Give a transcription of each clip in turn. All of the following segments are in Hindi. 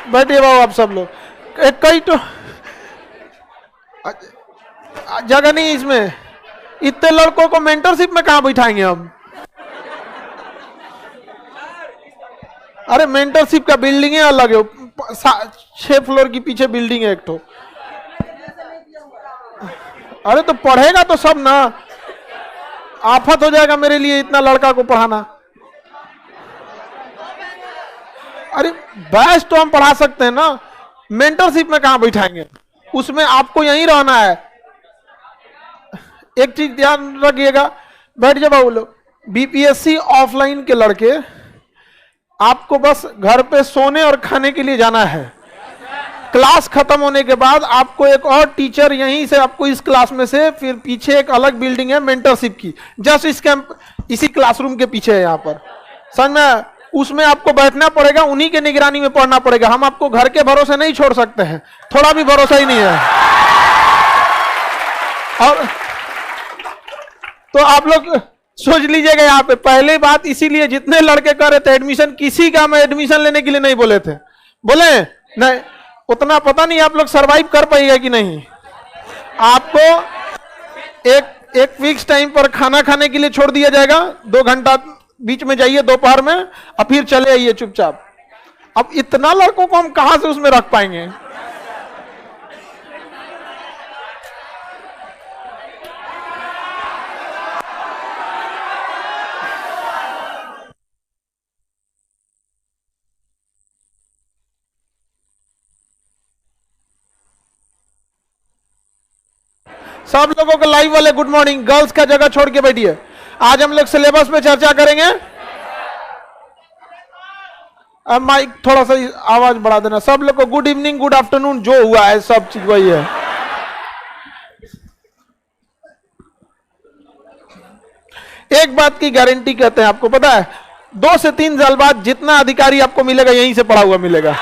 बैठिए बाबू आप सब लोग। कई तो जगह नहीं इसमें, इतने लड़कों को मेंटरशिप में कहां बैठाएंगे हम? अरे मेंटरशिप का बिल्डिंग है अलग है, 6 फ्लोर की पीछे बिल्डिंग है एक तो। अरे तो पढ़ेगा तो सब ना, आफत हो जाएगा मेरे लिए इतना लड़का को पढ़ाना। अरे बैच तो हम पढ़ा सकते हैं ना, मेंटरशिप में कहां बैठाएंगे? उसमें आपको यहीं रहना है। एक चीज ध्यान रखिएगा, बैठ जाओ बाबू लोग। बीपीएससी ऑफलाइन के लड़के, आपको बस घर पे सोने और खाने के लिए जाना है। क्लास खत्म होने के बाद आपको एक और टीचर यहीं से, आपको इस क्लास में से फिर पीछे एक अलग बिल्डिंग है मेंटरशिप की, जस्ट इस कैंप इसी क्लासरूम के पीछे है यहाँ पर, समझ में? उसमें आपको बैठना पड़ेगा, उन्हीं के निगरानी में पढ़ना पड़ेगा। हम आपको घर के भरोसे नहीं छोड़ सकते हैं, थोड़ा भी भरोसा ही नहीं है। और तो आप लोग सोच लीजिएगा यहाँ पे, पहले बात इसीलिए जितने लड़के कर रहे थे एडमिशन, किसी का मैं एडमिशन लेने के लिए नहीं बोले थे, बोले नहीं, उतना पता नहीं आप लोग सरवाइव कर पाएगा कि नहीं। आपको एक फिक्स टाइम पर खाना खाने के लिए छोड़ दिया जाएगा, 2 घंटा बीच में जाइए दोपहर में, और फिर चले आइए चुपचाप। अब इतना लड़कों को हम कहां से उसमें रख पाएंगे? सब लोगों को लाइव वाले गुड मॉर्निंग। गर्ल्स का जगह छोड़ के बैठिए। आज हम लोग सिलेबस पे चर्चा करेंगे। अब माइक थोड़ा सा आवाज बढ़ा देना। सब लोग को गुड इवनिंग, गुड आफ्टरनून, जो हुआ है सब चीज वही है। एक बात की गारंटी कहते हैं, आपको पता है 2 से 3 साल बाद जितना अधिकारी आपको मिलेगा यहीं से पढ़ा हुआ मिलेगा।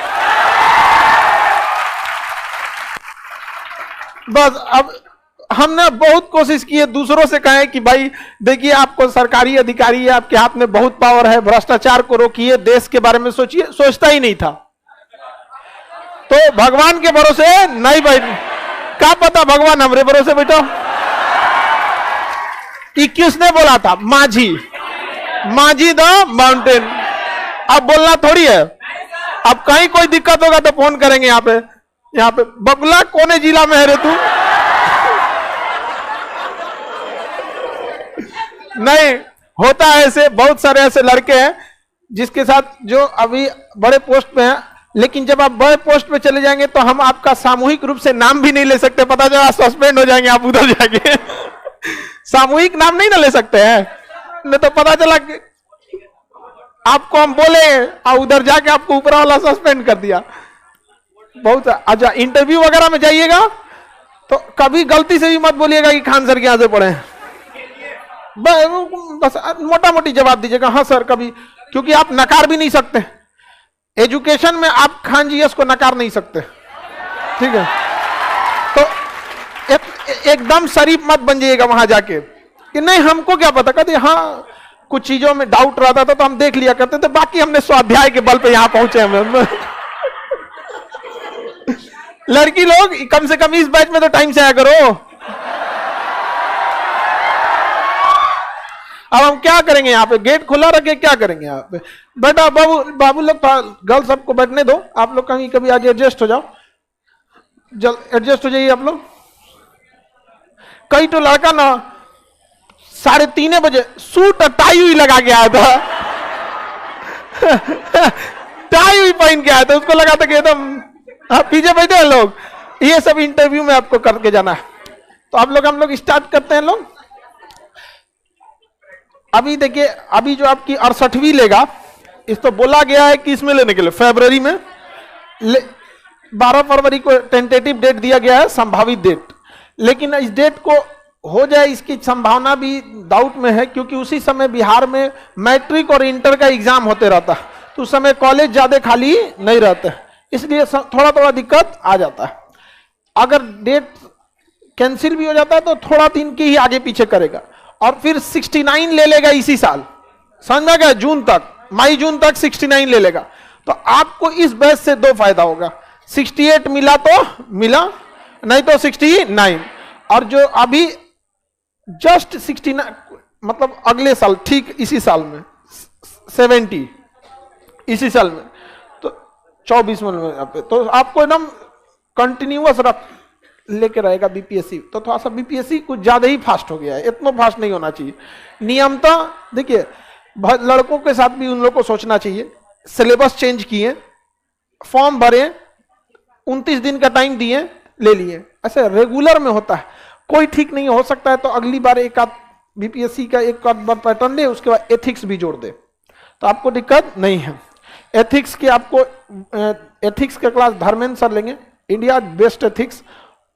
बस अब हमने बहुत कोशिश की है, दूसरों से कहे कि भाई देखिए आपको सरकारी अधिकारी है, आपके हाथ में बहुत पावर है, भ्रष्टाचार को रोकिए, देश के बारे में सोचिए। सोचता ही नहीं था। तो भगवान के भरोसे नहीं बैठ, क्या पता भगवान हमरे भरोसे बैठो। 21 ने बोला था माझी द माउंटेन। अब बोलना थोड़ी है, अब कहीं कोई दिक्कत होगा तो फोन करेंगे। यहाँ पे बगुला कोने जिला में है रे तू? नहीं होता है ऐसे, बहुत सारे ऐसे लड़के हैं जिसके साथ जो अभी बड़े पोस्ट पे हैं, लेकिन जब आप बड़े पोस्ट पे चले जाएंगे तो हम आपका सामूहिक रूप से नाम भी नहीं ले सकते। पता चला सस्पेंड हो जाएंगे आप उधर जाके। सामूहिक नाम नहीं ना ले सकते हैं, नहीं तो पता चला कि आपको हम बोले और उधर जाके आपको ऊपर वाला सस्पेंड कर दिया। बहुत अच्छा। इंटरव्यू वगैरह में जाइएगा तो कभी गलती से भी मत बोलिएगा कि खान सर के यहां से पढ़े, बस मोटा मोटी जवाब दीजिएगा हाँ सर कभी, क्योंकि आप नकार भी नहीं सकते। एजुकेशन में आप खान जी को नकार नहीं सकते, ठीक है? तो एकदम शरीफ मत बन जाइएगा वहां जाके कि नहीं हमको क्या पता। कहते हाँ कुछ चीजों में डाउट रहता था तो हम देख लिया करते थे, बाकी हमने स्वाध्याय के बल पे यहां पहुंचे हम। लड़की लोग कम से कम इस बैच में तो टाइम से आया करो। अब हम क्या करेंगे यहाँ पे, गेट खुला रखे क्या करेंगे यहाँ पे? बेटा बाबू लोग गर्ल सबको बैठने दो। आप लोग कहीं कभी आज एडजस्ट हो जाओ, जल्द एडजस्ट हो जाइए आप लोग। कई तो लड़का ना 3:30 बजे सूट और टाई हुई लगा के आया था। टाई हुई पहन के आया था, उसको लगा था कि एकदम पीछे बैठे हैं लोग। ये सब इंटरव्यू में आपको करके जाना है। तो आप लोग हम लोग स्टार्ट करते हैं लोग। अभी देखिए, अभी जो आपकी 68वीं लेगा, इस तो बोला गया है कि इसमें लेने के लिए फरवरी में 12 फरवरी को टेंटेटिव डेट दिया गया है, संभावित डेट। लेकिन इस डेट को हो जाए इसकी संभावना भी डाउट में है, क्योंकि उसी समय बिहार में मैट्रिक और इंटर का एग्जाम होते रहता है, तो उस समय कॉलेज ज्यादा खाली नहीं रहते, इसलिए थोड़ा थोड़ा दिक्कत आ जाता है। अगर डेट कैंसिल भी हो जाता है तो थोड़ा दिन की ही आगे पीछे करेगा, और फिर 69 ले लेगा इसी साल, समझ में गया? जून तक, मई जून तक 69 ले लेगा। तो आपको इस बैच से दो फायदा होगा, 68 मिला तो मिला, नहीं तो 69, और जो अभी जस्ट 69 मतलब अगले साल ठीक इसी साल में 70 इसी साल में, तो 24 में तो आपको एकदम कंटिन्यूअस रख लेके रहेगा बीपीएससी। तो थोड़ा सा बीपीएससी कुछ ज्यादा ही फास्ट हो गया है, इतना फास्ट नहीं होना चाहिए। नियमता देखिए, लड़कों के साथ भी उन लोगों को सोचना चाहिए, सिलेबस चेंज किए, फॉर्म भरे, 29 दिन का टाइम दिए, ले लिए, ऐसे रेगुलर में होता है। कोई ठीक नहीं हो सकता है तो अगली बार एक आध बीपीएससी का एक आध बार पैटर्न ले, उसके बाद एथिक्स भी जोड़ दे तो आपको दिक्कत नहीं है। एथिक्स के आपको एथिक्स का क्लास धर्मेंद्र सर लेंगे, इंडिया बेस्ट एथिक्स,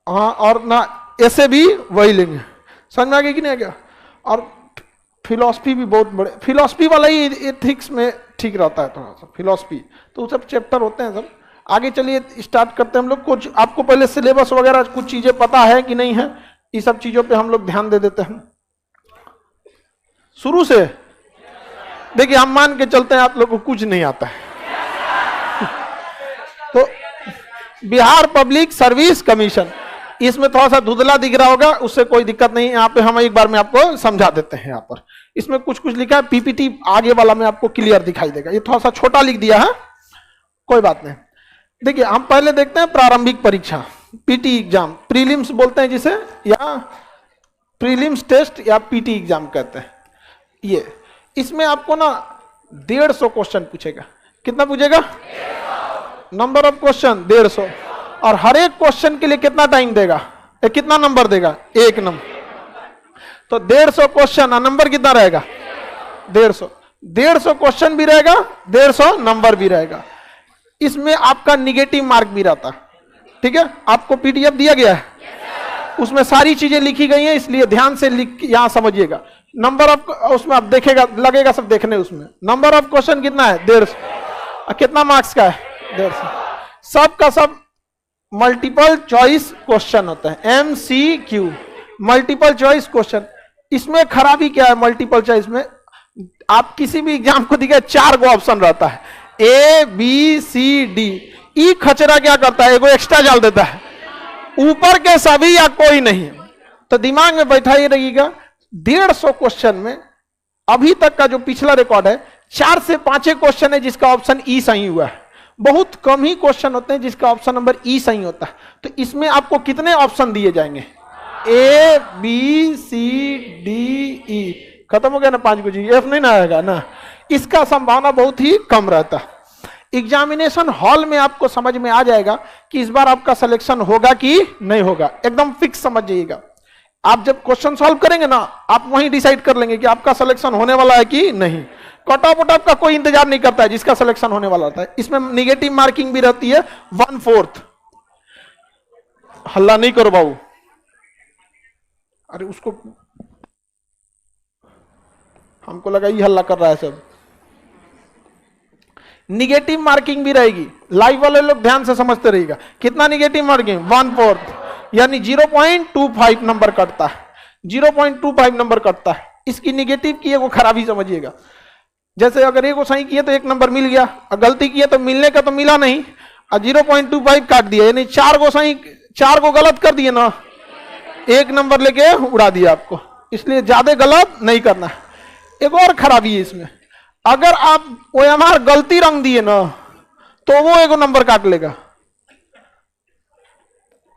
हाँ, और ना ऐसे भी वही लेंगे, समझ में आ गया कि नहीं आ गया। और फिलॉसफी भी बहुत बड़े, फिलॉसफी वाला ही एथिक्स में ठीक रहता है थोड़ा सा, फिलॉसफी तो सब चैप्टर होते हैं सब। आगे चलिए स्टार्ट करते हैं हम लोग। कुछ आपको पहले सिलेबस वगैरह कुछ चीजें पता है कि नहीं है, ये सब चीजों पे हम लोग ध्यान दे देते हैं शुरू से। देखिए हम मान के चलते हैं आप लोग को कुछ नहीं आता है तो बिहार पब्लिक सर्विस कमीशन, इसमें थोड़ा सा धुंधला दिख रहा होगा, उससे कोई दिक्कत नहीं। यहाँ पे हम एक बार में आपको समझा देते हैं। यहाँ पर इसमें कुछ कुछ लिखा है, पीपीटी आगे वाला में आपको क्लियर दिखाई देगा, ये थोड़ा सा छोटा लिख दिया है, कोई बात नहीं। देखिए हम पहले देखते हैं प्रारंभिक परीक्षा, पीटी एग्जाम, प्रीलिम्स बोलते हैं जिसे, या प्रीलिम्स टेस्ट या पीटी एग्जाम कहते हैं। ये इसमें आपको ना 150 क्वेश्चन पूछेगा। कितना पूछेगा? नंबर ऑफ क्वेश्चन 150, और हर एक क्वेश्चन के लिए कितना टाइम देगा, कितना नंबर देगा? 1 नंबर। तो 150 क्वेश्चन, नंबर कितना रहेगा? 150। 150 क्वेश्चन भी रहेगा, 150 नंबर भी रहेगा। इसमें आपका निगेटिव मार्क भी रहता है, ठीक है। आपको पीडीएफ दिया गया है, उसमें सारी चीजें लिखी गई हैं, इसलिए ध्यान से लिख यहां समझिएगा। नंबर ऑफ, उसमें आप देखेगा, लगेगा सब देखने, उसमें नंबर ऑफ क्वेश्चन कितना है? 150। कितना मार्क्स का है? 150। सब का सब मल्टीपल चॉइस क्वेश्चन होता है, MCQ, मल्टीपल चॉइस क्वेश्चन। इसमें खराबी क्या है मल्टीपल चॉइस में? आप किसी भी एग्जाम को दिखे 4 गो ऑप्शन रहता है, A B C D। ई खचरा क्या करता है? एगो एक्स्ट्रा डाल देता है, ऊपर के सभी या कोई नहीं। तो दिमाग में बैठा ही रहिएगा, 150 क्वेश्चन में अभी तक का जो पिछला रिकॉर्ड है, 4 से 5 क्वेश्चन है जिसका ऑप्शन ई सही हुआ है। बहुत कम ही क्वेश्चन होते हैं जिसका ऑप्शन नंबर ई सही होता है। तो इसमें आपको कितने ऑप्शन दिए जाएंगे? A B C D E। खत्म हो गया ना 5 को जी, F नहीं ना आएगा ना। इसका संभावना बहुत ही कम रहता है। एग्जामिनेशन हॉल में आपको समझ में आ जाएगा कि इस बार आपका सिलेक्शन होगा कि नहीं होगा, एकदम फिक्स समझ जाइएगा। आप जब क्वेश्चन सॉल्व करेंगे ना, आप वहीं डिसाइड कर लेंगे कि आपका सिलेक्शन होने वाला है कि नहीं। कट ऑफ का कोई इंतजार नहीं करता है, जिसका सिलेक्शन होने वाला होता है। इसमें निगेटिव मार्किंग भी रहती है 1/4। हल्ला नहीं करो बाबू, अरे उसको, हमको लगा ये हल्ला कर रहा है सब। निगेटिव मार्किंग भी रहेगी, लाइव वाले लोग ध्यान से समझते रहिएगा। कितना निगेटिव मार्किंग? 1/4, यानी 0.25 नंबर कटता है, 0.25 नंबर कटता है। इसकी निगेटिव की एगो खराबी समझिएगा, जैसे अगर एगो सही किए तो 1 नंबर मिल गया, और गलती किए तो मिलने का तो मिला नहीं, और 0.25 काट दिया, यानी 4 गो सही 4 गो गलत कर दिए ना, 1 नंबर लेके उड़ा दिया आपको। इसलिए ज्यादा गलत नहीं करना। एक और खराबी है इसमें, अगर आप OMR गलती रंग दिए ना तो वो एगो नंबर काट लेगा।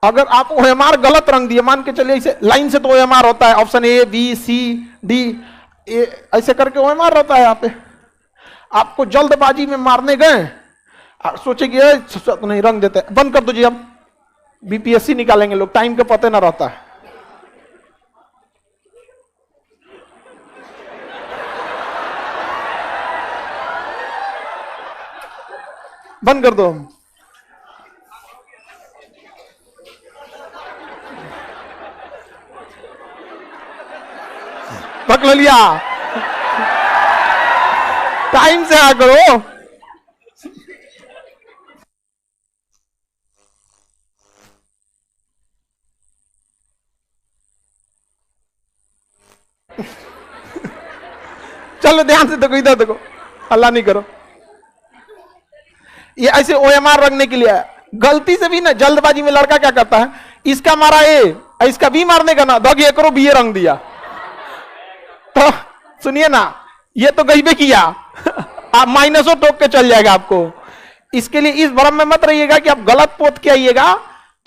अगर आप OMR गलत रंग दिए, मान के चलिए इसे लाइन से तो OMR होता है, option A B C D ऐसे करके OMR रहता है। यहाँ पे आपको जल्दबाजी में मारने गए, सोचे कि नहीं रंग देते, बंद कर दो जी, अब बीपीएससी निकालेंगे लोग, टाइम का पता ना रहता है। बंद कर दो। पकड़ लिया, टाइम से आ करो। चलो ध्यान से देखो, इधर देखो, हल्ला नहीं करो। ये ऐसे ओएमआर रंगने के लिए आया। गलती से भी ना जल्दबाजी में लड़का क्या करता है, इसका मारा ए, इसका बी मारने का ना, दग करो बी रंग दिया। तो सुनिए ना, ये तो गई किया आप माइनसों टोक के चल जाएगा आपको। इसके लिए इस भ्रम में मत रहिएगा कि आप गलत पोत के आइएगा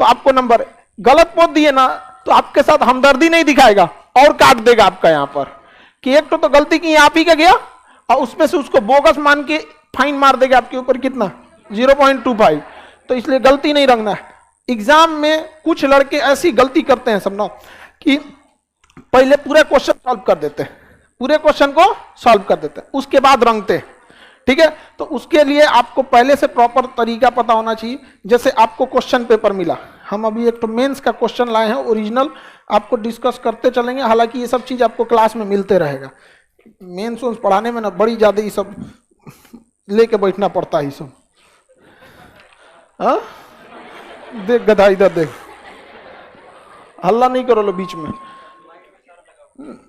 तो आपको नंबर, गलत पोत दिए ना तो आपके साथ हमदर्दी नहीं दिखाएगा और काट देगा आपका यहां पर कि एक तो गलती की आप ही का गया और उसमें से उसको बोगस मान के फाइन मार देगा आपके ऊपर कितना 0.25। तो इसलिए गलती नहीं रंगना है। एग्जाम में कुछ लड़के ऐसी गलती करते हैं समझो कि पहले पूरे क्वेश्चन सॉल्व कर देते हैं, पूरे क्वेश्चन को सॉल्व कर देते हैं, उसके बाद रंगते हैं। ठीक है, तो उसके लिए आपको पहले से प्रॉपर तरीका पता होना चाहिए। जैसे आपको क्वेश्चन पेपर मिला, हम अभी एक तो मेंस का क्वेश्चन लाए हैं ओरिजिनल, आपको डिस्कस करते चलेंगे। हालांकि ये सब चीज आपको क्लास में मिलते रहेगा। मेंस पढ़ाने में ना बड़ी ज्यादा ये सब लेके बैठना पड़ता है। ये सब देख गधा इधर देख, हल्ला नहीं करो लो बीच में।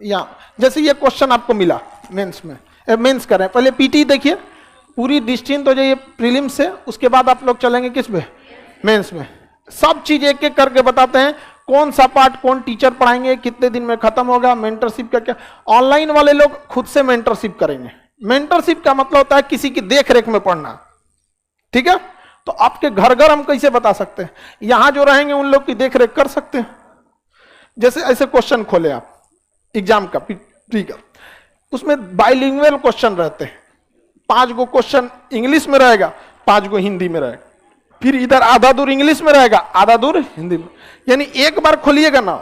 या जैसे ये क्वेश्चन आपको मिला मेंस में, मेंस करें पहले पीटी देखिए, पूरी निश्चिंत हो जाइए प्रीलिम्स से, उसके बाद आप लोग चलेंगे किस में, मेंस में। सब चीज एक एक करके बताते हैं, कौन सा पार्ट कौन टीचर पढ़ाएंगे, कितने दिन में खत्म होगा, मेंटरशिप का क्या। ऑनलाइन वाले लोग खुद से मेंटरशिप करेंगे। मेंटरशिप का मतलब होता है किसी की देख रेख में पढ़ना। ठीक है, तो आपके घर घर हम कैसे बता सकते हैं, यहां जो रहेंगे उन लोग की देख रेख कर सकते हैं। जैसे ऐसे क्वेश्चन खोले आप एग्जाम का प्री का, उसमें बाइलिंगुअल क्वेश्चन रहते हैं। 5 गो क्वेश्चन इंग्लिश में रहेगा, 5 गो हिंदी में रहेगा, फिर इधर आधा दूर इंग्लिश में रहेगा, आधा दूर हिंदी में। यानी एक बार खोलिएगा ना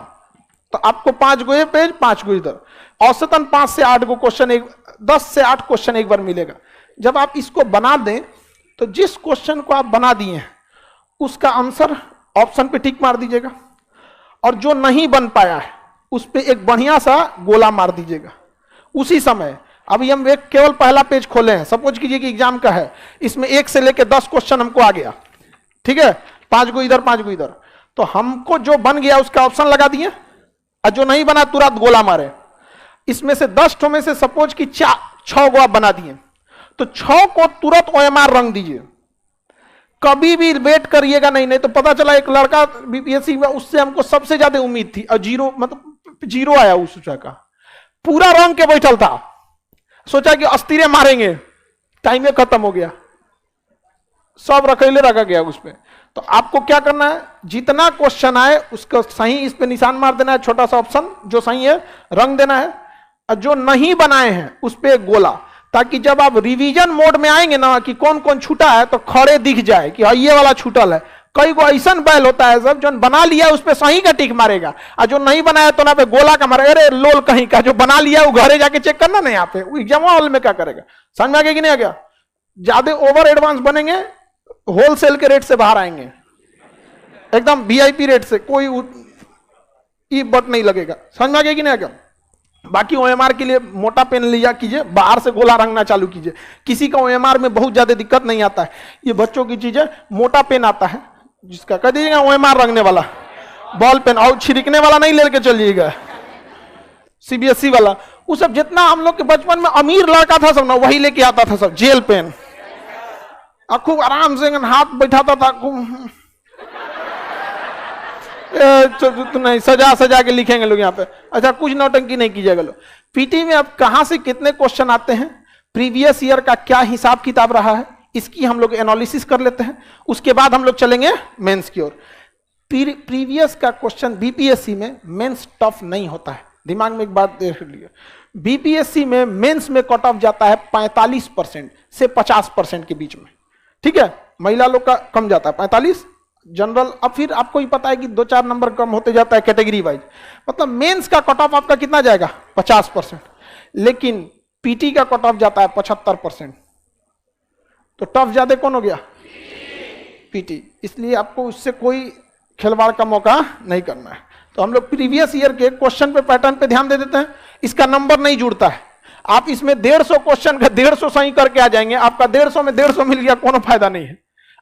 तो आपको 5 गो ये पेज, 5 गो इधर, औसतन 5 से 8 गो क्वेश्चन, 10 से 8 क्वेश्चन एक बार मिलेगा। जब आप इसको बना दें तो जिस क्वेश्चन को आप बना दिए हैं उसका आंसर ऑप्शन पे टिक मार दीजिएगा, और जो नहीं बन पाया है उस पे एक बढ़िया सा गोला मार दीजिएगा उसी समय। अभी हम एक केवल पहला पेज खोले हैं, सपोज कीजिए कि एग्जाम का है, इसमें 1 से लेकर 10 क्वेश्चन हमको आ गया। ठीक है, 5 गो इधर 5 गो इधर, तो हमको जो बन गया उसका ऑप्शन लगा दिए, और जो नहीं बना तुरंत गोला मारे। इसमें से 10 ठो में से सपोज कि 6 गो आप बना दिए, तो 6 को तुरंत ओएमआर रंग दीजिए। कभी भी वेट करिएगा नहीं तो पता चला एक लड़का बीपीएससी में, उससे हमको सबसे ज्यादा उम्मीद थी और 0 मतलब 0 आया उस का, पूरा रंग के बैठल था, सोचा कि अस्थिरे मारेंगे, टाइम में खत्म हो गया, सब रखेले रखा गया उस पे। तो आपको क्या करना है, जितना क्वेश्चन आए उसको सही इस पे निशान मार देना है, छोटा सा ऑप्शन जो सही है रंग देना है, और जो नहीं बनाए हैं उस पे एक गोला, ताकि जब आप रिवीजन मोड में आएंगे ना कि कौन कौन छूटा है तो खड़े दिख जाए कि हाँ ये वाला छूटल है। कई को ऐसा बैल होता है सब, जो बना लिया उस पे सही का टिक मारेगा, और जो नहीं बनाया तो ना पे गोला का मारेगा। अरे लोल कहीं का, जो बना लिया वो घरे जाके चेक करना ना, यहाँ पे एग्जाम हॉल में क्या करेगा, समझ में आ गया कि नहीं आ गया। ज्यादा ओवर एडवांस बनेंगे, होलसेल के रेट से बाहर आएंगे, एकदम वीआईपी रेट से, कोई ई बट नहीं लगेगा, समझ में आ गया कि नहीं आ गया। बाकी ओएमआर के लिए मोटा पेन लिया कीजिए, बाहर से गोला रंगना चालू कीजिए। किसी का ओएमआर में बहुत ज्यादा दिक्कत नहीं आता है, ये बच्चों की चीज है। मोटा पेन आता है जिसका कह दीजिएगा ओएमआर रंगने वाला, बॉल पेन, और छिड़कने वाला नहीं लेके चलिएगा, सीबीएसई वाला। वो सब जितना हम लोग के बचपन में अमीर लड़का था सब ना वही लेके आता था सब, जेल पेन, और खूब आराम से हाथ बैठाता था, खूब तो नहीं सजा सजा के लिखेंगे लोग यहाँ पे। अच्छा, कुछ नौटंकी नहीं कीजिएगा लोग। पीटी में अब कहां से कितने क्वेश्चन आते हैं, प्रीवियस ईयर का क्या हिसाब किताब रहा है, इसकी हम लोग एनालिसिस कर लेते हैं। उसके बाद हम लोग चलेंगे मेंस की ओर। प्रीवियस का क्वेश्चन बीपीएससी में मेंस टफ नहीं होता है, दिमाग में एक बात देख लीजिए। बीपीएससी में मेंस में कट ऑफ जाता है 45% से 50% के बीच में। ठीक है, महिला लोग का कम जाता है 45, जनरल। अब फिर आपको ही पता है कि 2-4 नंबर कम होते जाता है कैटेगरी वाइज। मतलब मेंस का कट ऑफ आपका कितना जाएगा 50%, लेकिन पीटी का कट ऑफ जाता है 75%। तो टफ ज्यादा कौन हो गया, पीटी। इसलिए आपको उससे कोई खिलवाड़ का मौका नहीं करना है। तो हम लोग प्रीवियस ईयर के क्वेश्चन पे, पैटर्न पे ध्यान दे देते हैं। इसका नंबर नहीं जुड़ता है, आप इसमें 150 क्वेश्चन का 150 सही करके आ जाएंगे, आपका 150 में 150 मिल गया, कोनो फायदा नहीं है।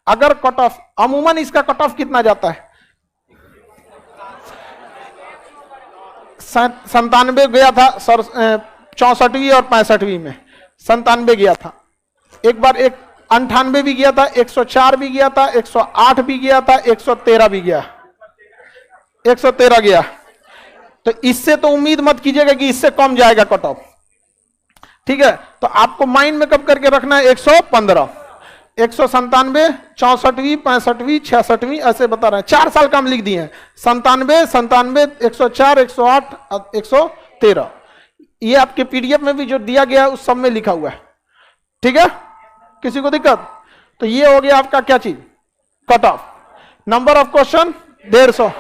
अगर कट ऑफ, अमूमन इसका कट ऑफ कितना जाता है, 97 गया था सर, 64वीं और 65वीं में 97 गया था। एक बार एक 98 भी गया था, 104 भी गया था, 108 भी गया था, 113 भी गया, 113 गया। तो इससे तो उम्मीद मत कीजिएगा कि इससे कम जाएगा कट ऑफ, ठीक है। तो आपको माइंड में कब करके रखना है 115, 197, 64वीं, 65वीं, 66वीं, ऐसे बता रहे हैं। 4 साल का हम लिख दिए हैं, 97, 104, 108, 113। ये आपके पीडीएफ में भी जो दिया गया है उस सब में लिखा हुआ है, ठीक है। किसी को दिक्कत? तो ये हो गया आपका क्या चीज, cut off. Number of question 150,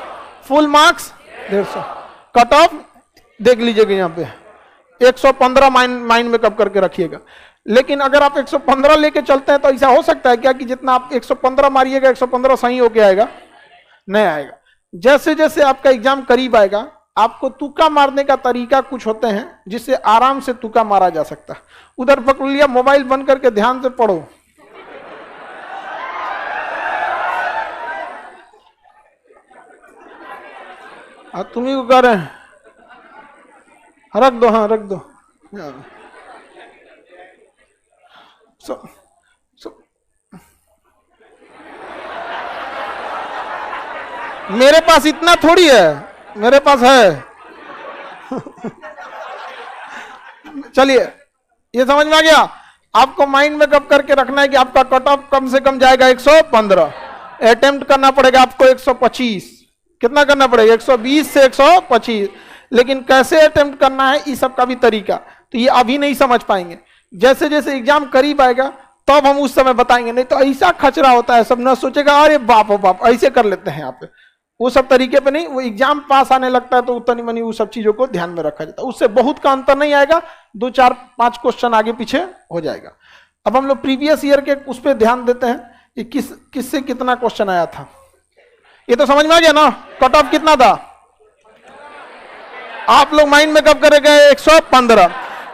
full marks 150, cut off देख लीजिएगा यहाँ पे 115 माइंड में कब करके रखिएगा। लेकिन अगर आप 115 लेके चलते हैं तो ऐसा हो सकता है क्या कि जितना आप 115 मारिएगा 115 सही होके आएगा? नहीं आएगा। जैसे जैसे आपका एग्जाम करीब आएगा आपको तुक्का मारने का तरीका कुछ होते हैं जिससे आराम से तुक्का मारा जा सकता है। उधर पकड़ लिया, मोबाइल बंद करके ध्यान से पढ़ो। तुम ही को कह रहे हैं, रख दो, हाँ रख दो। मेरे पास इतना थोड़ी है, मेरे पास है। चलिए ये समझ में आ गया। आपको माइंड में कब करके रखना है कि आपका कट ऑफ कम से कम जाएगा 115। अटेम्प्ट करना पड़ेगा आपको 125। कितना करना पड़ेगा? 120 से 125। लेकिन कैसे अटेम्प्ट करना है इस सब का भी तरीका तो ये अभी नहीं समझ पाएंगे। जैसे जैसे एग्जाम करीब आएगा तब हम उस समय बताएंगे। नहीं तो ऐसा खचरा होता है, सब ना सोचेगा अरे बाप ओ बाप ऐसे कर लेते हैं यहाँ पे। वो सब तरीके पे नहीं, वो एग्जाम पास आने लगता है तो उतनी मनी वो सब चीजों को ध्यान में रखा जाता है। उससे बहुत का अंतर नहीं आएगा, 2 4 5 क्वेश्चन आगे पीछे हो जाएगा। अब हम लोग प्रीवियस ईयर के उस पर ध्यान देते हैं कि किससे कितना क्वेश्चन आया था। ये तो समझ में आ गया ना, कट ऑफ कितना था? आप लोग माइंड में कब करेंगे? 115।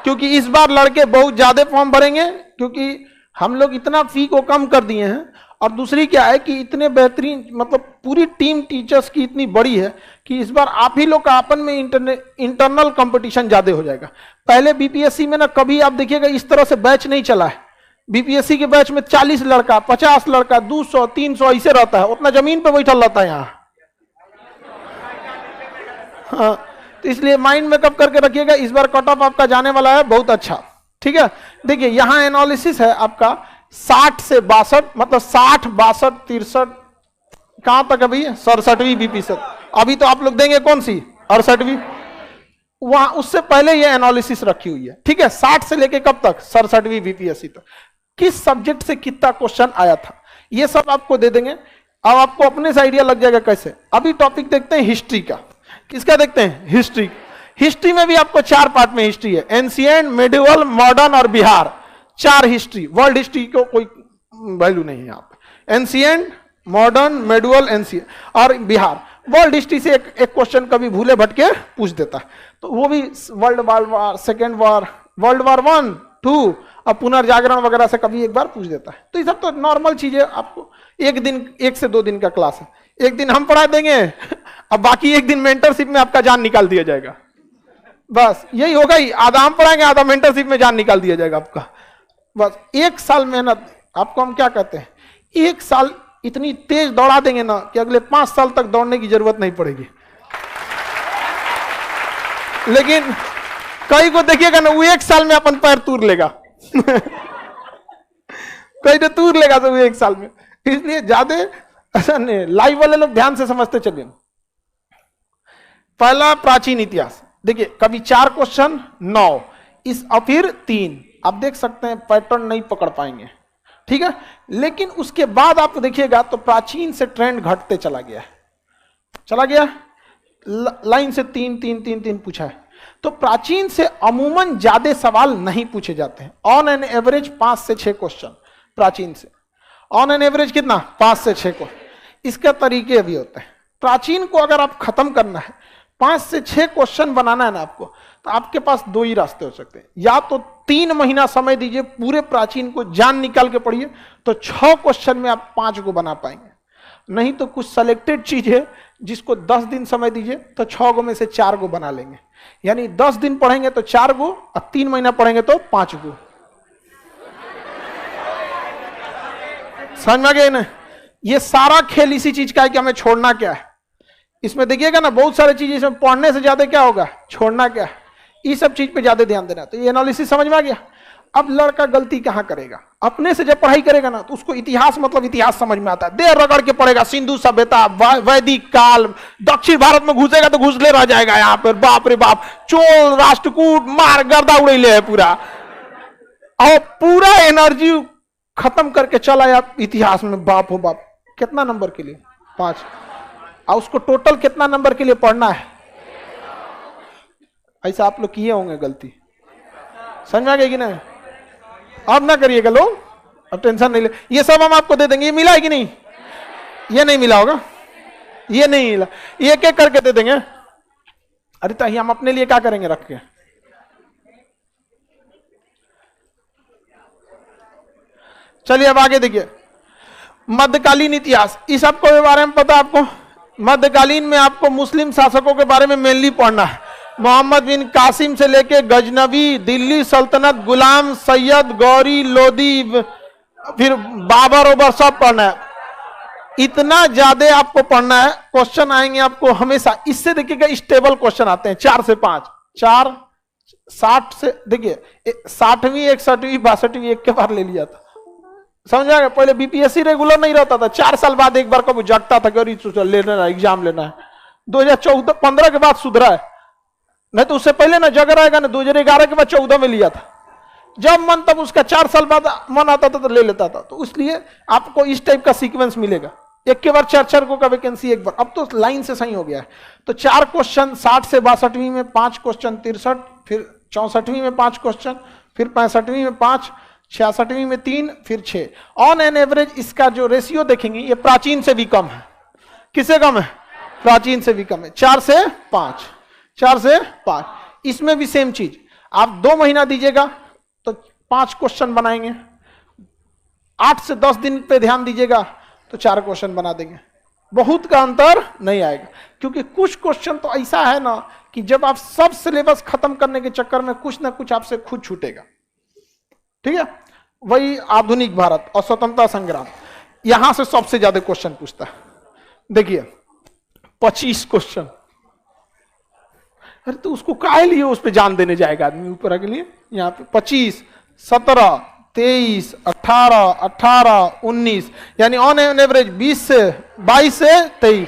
क्योंकि इस बार लड़के बहुत ज्यादा फॉर्म भरेंगे क्योंकि हम लोग इतना फी को कम कर दिए हैं। और दूसरी क्या है कि इतने बेहतरीन मतलब पूरी टीम टीचर्स की इतनी बड़ी है कि इस बार आप ही लोग का आपन में इंटरनल कंपटीशन ज्यादा हो जाएगा। पहले बीपीएससी में ना कभी आप देखिएगा इस तरह से बैच नहीं चला है। बीपीएससी के बैच में 40 लड़का, 50 लड़का, 200, 300 ऐसे रहता है, उतना जमीन पे बैठल रहता है यहाँ। हाँ, तो इसलिए माइंड में कब करके रखिएगा, इस बार कट ऑफ आपका जाने वाला है बहुत अच्छा, ठीक है। देखिए यहाँ एनालिसिस है आपका 60 से 62, मतलब 60, 62, 63, कहां तक अभी 67वीं बीपी से। अभी तो आप लोग देंगे कौन सी 68वीं, वहां उससे पहले ये एनालिसिस रखी हुई है, ठीक है। 60 से लेके कब तक? 67वीं बीपीएससी तक। किस सब्जेक्ट से कितना क्वेश्चन आया था ये सब आपको दे देंगे। अब आपको अपने से आइडिया लग जाएगा कैसे। अभी टॉपिक देखते हैं हिस्ट्री का। किसका देखते हैं? हिस्ट्री। हिस्ट्री में भी आपको 4 पार्ट में हिस्ट्री है, एंशिएंट, मिडिवल, मॉडर्न और बिहार। 4 हिस्ट्री। वर्ल्ड हिस्ट्री को कोई वैल्यू नहीं है यहाँ पे। एंशिएंट, मॉडर्न, मिडिवल, एंशिएंट और बिहार। वर्ल्ड हिस्ट्री से एक क्वेश्चन कभी भूले भटके पूछ देता है, तो वो भी वर्ल्ड वार, सेकेंड वार, वर्ल्ड वार 1, 2 और पुनर्जागरण वगैरह से कभी एक बार पूछ देता है। तो ये सब तो नॉर्मल चीजें, आपको एक दिन 1 से 2 दिन का क्लास है, एक दिन हम पढ़ा देंगे, अब बाकी एक दिन मेंटरशिप में आपका जान निकाल दिया जाएगा। बस यही होगा ही, आधा हम पढ़ाएंगे, आधा मेंटरशिप में जान निकाल दिया जाएगा आपका। बस 1 साल मेहनत। आपको हम क्या कहते हैं, 1 साल इतनी तेज दौड़ा देंगे ना कि अगले 5 साल तक दौड़ने की जरूरत नहीं पड़ेगी। लेकिन कई को देखिएगा ना, वो 1 साल में अपन पैर तूर लेगा। कई तो तूर लेगा तो वो 1 साल में। इसलिए ज्यादा ऐसा नहीं, लाइव वाले लोग ध्यान से समझते चलिए। पहला प्राचीन इतिहास, देखिए कभी 4 क्वेश्चन 9 इस और फिर 3। आप देख सकते हैं पैटर्न नहीं पकड़ पाएंगे, ठीक है। लेकिन उसके बाद आप देखिएगा तो प्राचीन से ट्रेंड घटते चला गया, लाइन से 3 3 3 3 पूछा है। तो प्राचीन से अमूमन ज्यादा सवाल नहीं पूछे जाते हैं। ऑन एन एवरेज 5 से 6 क्वेश्चन प्राचीन से। ऑन एन एवरेज कितना? 5 से 6 क्वेश्चन। इसका तरीके भी होते हैं। प्राचीन को अगर आप खत्म करना है, 5 से 6 क्वेश्चन बनाना है ना आपको, तो आपके पास 2 ही रास्ते हो सकते हैं। या तो 3 महीना समय दीजिए, पूरे प्राचीन को जान निकाल के पढ़िए, तो 6 क्वेश्चन में आप 5 को बना पाएंगे। नहीं तो कुछ सेलेक्टेड चीज है जिसको 10 दिन समय दीजिए तो 6 गो में से 4 गो बना लेंगे। यानी 10 दिन पढ़ेंगे तो 4 गो और 3 महीना पढ़ेंगे तो 5 गो। समझ में आ गया ना? ये सारा खेल इसी चीज का है कि हमें छोड़ना क्या है। इसमें देखिएगा ना, बहुत सारी चीजें इसमें पढ़ने से ज्यादा क्या होगा, छोड़ना क्या है, ये सब चीज पे ज्यादा ध्यान देना। तो ये एनालिसिस समझ में आ गया। अब लड़का गलती कहां करेगा, अपने से जब पढ़ाई करेगा ना तो उसको इतिहास मतलब इतिहास समझ में आता है, देर रगड़ के पढ़ेगा, सिंधु सभ्यता, वैदिक काल, दक्षिण भारत में घुसेगा तो घुसले रह जाएगा यहाँ पर, बाप रे बाप, चोल राष्ट्रकूट मार गर्दा उड़ेले है पूरा, और पूरा एनर्जी खत्म करके चला आप इतिहास में, बाप हो बाप। कितना नंबर के लिए? 5। और उसको टोटल कितना नंबर के लिए पढ़ना है? ऐसा आप लोग किए होंगे गलती, समझ में आ गई कि नहीं? अब ना करिएगा लोग, अब टेंशन नहीं ले, ये सब हम आपको दे देंगे। ये मिला है कि नहीं? ये नहीं मिला होगा, ये नहीं मिला, ये एक एक करके दे देंगे। अरे तो हम अपने लिए क्या करेंगे रख के? चलिए अब आगे देखिए, मध्यकालीन इतिहास, इस सबको के बारे में पता आपको? मध्यकालीन में आपको मुस्लिम शासकों के बारे में मेनली पढ़ना है। मोहम्मद बिन कासिम से लेके गजनवी, दिल्ली सल्तनत, गुलाम सैयद, गौरी, लोदी, फिर बाबर ओबर सब पढ़ना है। इतना ज्यादा आपको पढ़ना है, क्वेश्चन आएंगे आपको हमेशा। इससे देखिएगा स्टेबल क्वेश्चन आते हैं 4 से 5, 4 60 से, देखिए 60वीं 61वीं 62वीं एक के बार ले लिया था, समझ में आ गया? पहले बीपीएससी रेगुलर नहीं रहता था, 4 साल बाद एक बार कब जगता था कि लेना है, एग्जाम लेना है। 2014-15 के बाद सुधरा है, नहीं तो उससे पहले ना जग रहेगा ना, 2011 के बाद 14 में लिया था। जब मन तब उसका 4 साल बाद मन आता था तो ले लेता था। तो इसलिए आपको इस टाइप का सीक्वेंस मिलेगा, एक के बार 4 को का वैकेंसी एक बार। अब तो लाइन से सही हो गया है। तो 4 क्वेश्चन 60 से 62वीं में, 5 क्वेश्चन 63, फिर 64वीं में 5 क्वेश्चन, फिर 65वीं में 5, 66वीं में 3, फिर 6। ऑन एन एवरेज इसका जो रेशियो देखेंगे ये प्राचीन से भी कम है। किससे कम है? प्राचीन से भी कम है, 4 से 5, 4 से 5। इसमें भी सेम चीज, आप 2 महीना दीजिएगा तो 5 क्वेश्चन बनाएंगे, 8 से 10 दिन पे ध्यान दीजिएगा तो 4 क्वेश्चन बना देंगे। बहुत का अंतर नहीं आएगा, क्योंकि कुछ क्वेश्चन तो ऐसा है ना कि जब आप सब सिलेबस खत्म करने के चक्कर में कुछ ना कुछ आपसे खुद छूटेगा। ठीक है, वही आधुनिक भारत और स्वतंत्रता संग्राम, यहां से सबसे ज्यादा क्वेश्चन पूछता है। देखिए 25 क्वेश्चन, अरे तो उसको काहे लिए उस पर जान देने जाएगा आदमी ऊपर के लिए? यहाँ पे 25, 17, 23, 18, 18, 19, यानी ऑन एन एवरेज 22 से 23,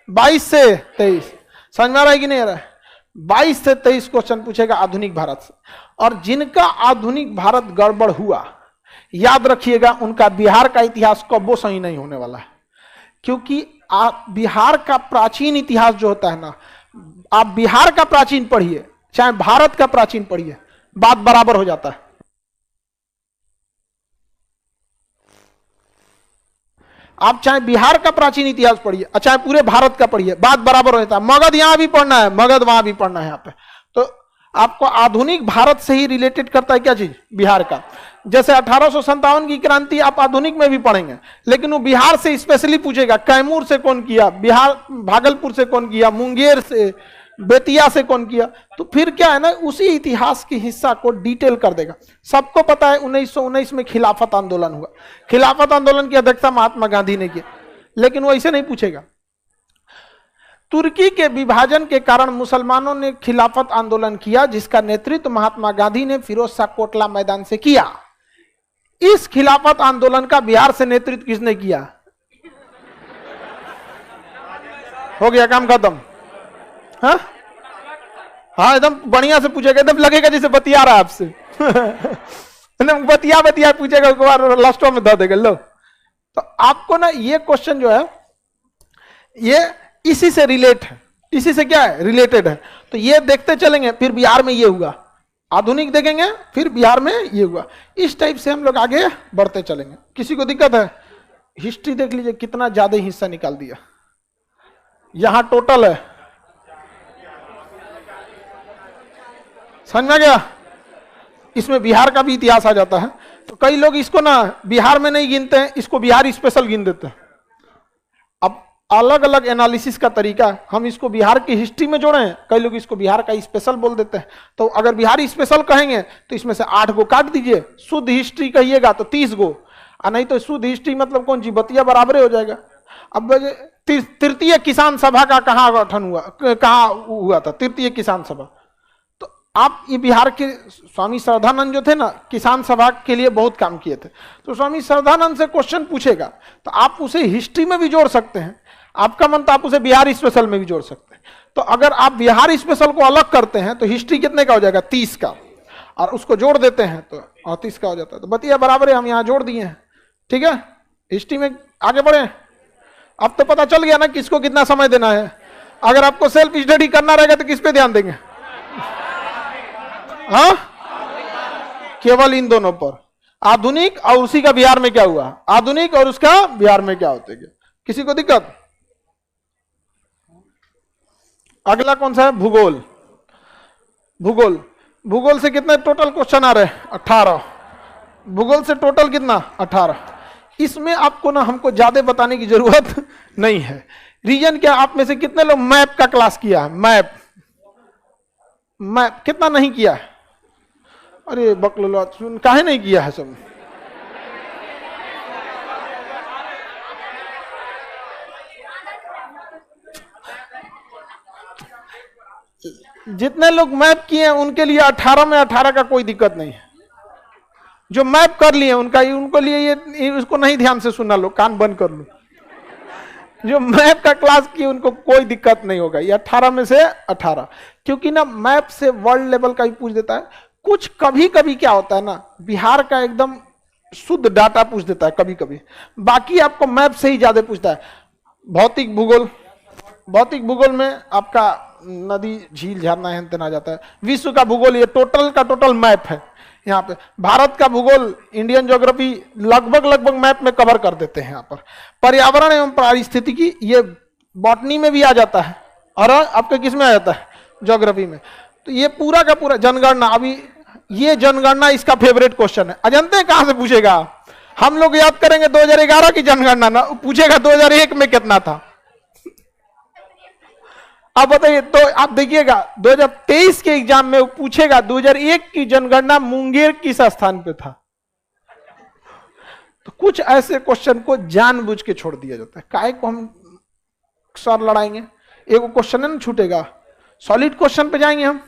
22 से 23। समझ में आ रहा है कि नहीं आ रहा है? 22 से 23 क्वेश्चन पूछेगा आधुनिक भारत से। और जिनका आधुनिक भारत गड़बड़ हुआ, याद रखिएगा उनका बिहार का इतिहास कब्बो सही नहीं होने वाला है। क्योंकि बिहार का प्राचीन इतिहास जो होता है ना, आप बिहार का प्राचीन पढ़िए चाहे भारत का प्राचीन पढ़िए, बात बराबर हो जाता है। आप चाहे बिहार का प्राचीन इतिहास पढ़िए और चाहे पूरे भारत का पढ़िए, बात बराबर हो जाता है। मगध यहां भी पढ़ना है, मगध वहां भी पढ़ना है। यहाँ पे तो आपको आधुनिक भारत से ही रिलेटेड करता है क्या चीज? बिहार का। जैसे 1857 की क्रांति आप आधुनिक में भी पढ़ेंगे, लेकिन वो बिहार से स्पेशली पूछेगा, कैमूर से कौन किया, बिहार भागलपुर से कौन किया, मुंगेर से, बेतिया से कौन किया। तो फिर क्या है ना, उसी इतिहास के हिस्सा को डिटेल कर देगा। सबको पता है 1919 में खिलाफत आंदोलन हुआ, खिलाफत आंदोलन की अध्यक्षता महात्मा गांधी ने की, लेकिन वो ऐसे नहीं पूछेगा। तुर्की के विभाजन के कारण मुसलमानों ने खिलाफत आंदोलन किया, जिसका नेतृत्व महात्मा गांधी ने फिरोज शाह कोटला मैदान से किया। इस खिलाफत आंदोलन का बिहार से नेतृत्व किसने किया? हो गया काम खत्म। हाँ हाँ, एकदम बढ़िया से पूछेगा, एकदम लगेगा जैसे बतिया रहा आपसे एकदम बतिया बतिया पूछेगा, एक बार लास्टों में धो देगा। लो तो आपको ना ये क्वेश्चन जो है ये इसी से रिलेट है, इसी से क्या है? रिलेटेड है। तो ये देखते चलेंगे, फिर बिहार में ये हुआ, आधुनिक देखेंगे, फिर बिहार में ये हुआ। इस टाइप से हम लोग आगे बढ़ते चलेंगे। किसी को दिक्कत है? हिस्ट्री देख लीजिए कितना ज्यादा हिस्सा निकाल दिया। यहां टोटल है, समझ में गया? इसमें बिहार का भी इतिहास आ जाता है। तो कई लोग इसको ना बिहार में नहीं गिनते हैं, इसको बिहार स्पेशल गिन देते हैं। अब अलग अलग एनालिसिस का तरीका, हम इसको बिहार की हिस्ट्री में जोड़े हैं, कई लोग इसको बिहार का स्पेशल बोल देते हैं। तो अगर बिहार स्पेशल कहेंगे तो इसमें से 8 गो काट दीजिए, शुद्ध हिस्ट्री कहिएगा तो 30 गो, और नहीं तो शुद्ध हिस्ट्री मतलब कौन सी बतिया बराबर हो जाएगा। अब तृतीय किसान सभा का कहाँ गठन हुआ, कहाँ हुआ था तृतीय किसान सभा? तो आप ये बिहार के स्वामी श्रद्धानंद जो थे ना, किसान सभा के लिए बहुत काम किए थे। तो स्वामी श्रद्धानंद से क्वेश्चन पूछेगा तो आप उसे हिस्ट्री में भी जोड़ सकते हैं, आपका मन तो आप उसे बिहार स्पेशल में भी जोड़ सकते हैं। तो अगर आप बिहार स्पेशल को अलग करते हैं तो हिस्ट्री कितने का हो जाएगा, 30 का, और उसको जोड़ देते हैं तो 38 का हो जाता है। तो बतिया बराबर है, हम यहाँ जोड़ दिए हैं। ठीक है, हिस्ट्री में आगे बढ़े। अब तो पता चल गया ना किसको कितना समय देना है। अगर आपको सेल्फ स्टडी करना रहेगा तो किस पे ध्यान देंगे? हाँ, केवल इन दोनों पर, आधुनिक और उसी का बिहार में क्या हुआ, आधुनिक और उसका बिहार में क्या होते हैं। किसी को दिक्कत? अगला कौन सा है? भूगोल। भूगोल, भूगोल से कितने टोटल क्वेश्चन आ रहे हैं? 18। भूगोल से टोटल कितना? 18। इसमें आपको ना हमको ज्यादा बताने की जरूरत नहीं है। रीजन क्या, आप में से कितने लोग मैप का क्लास किया है? मैप, मैप कितना नहीं किया है? अरे बकलोला, काहे नहीं किया है सब? जितने लोग मैप किए हैं उनके लिए 18 में 18 का कोई दिक्कत नहीं है। जो मैप कर लिए उनका, उनको लिए ये उसको नहीं ध्यान से सुनना, लो कान बंद कर लो। जो मैप का क्लास किए उनको कोई दिक्कत नहीं होगा, ये 18 में से 18। क्योंकि ना मैप से वर्ल्ड लेवल का भी पूछ देता है कुछ। कभी कभी क्या होता है ना, बिहार का एकदम शुद्ध डाटा पूछ देता है कभी कभी, बाकी आपको मैप से ही ज्यादा पूछता है। भौतिक भूगोल, भौतिक भूगोल में आपका नदी झील झरना है आ जाता है। विश्व का भूगोल ये टोटल का टोटल मैप है। यहाँ पे भारत का भूगोल, इंडियन ज्योग्राफी लगभग मैप में कवर कर देते हैं। यहाँ पर पर्यावरण एवं पारिस्थितिकी ये बॉटनी में भी आ जाता है, और आपके किस में आ जाता है? ज्योग्राफी में। तो ये पूरा का पूरा जनगणना, अभी ये जनगणना इसका फेवरेट क्वेश्चन है। अजंते हैं कहां से पूछेगा? हम लोग याद करेंगे 2011 की जनगणना ना, पूछेगा 2001 में कितना था। अब बताइए, तो आप देखिएगा 2023 के एग्जाम में पूछेगा 2001 की जनगणना मुंगेर किस स्थान पे था। तो कुछ ऐसे क्वेश्चन को जानबूझ के छोड़ दिया जाता है। काहे को हम सर लड़ाएंगे? एक क्वेश्चन है ना छूटेगा, सॉलिड क्वेश्चन पे जाएंगे हम।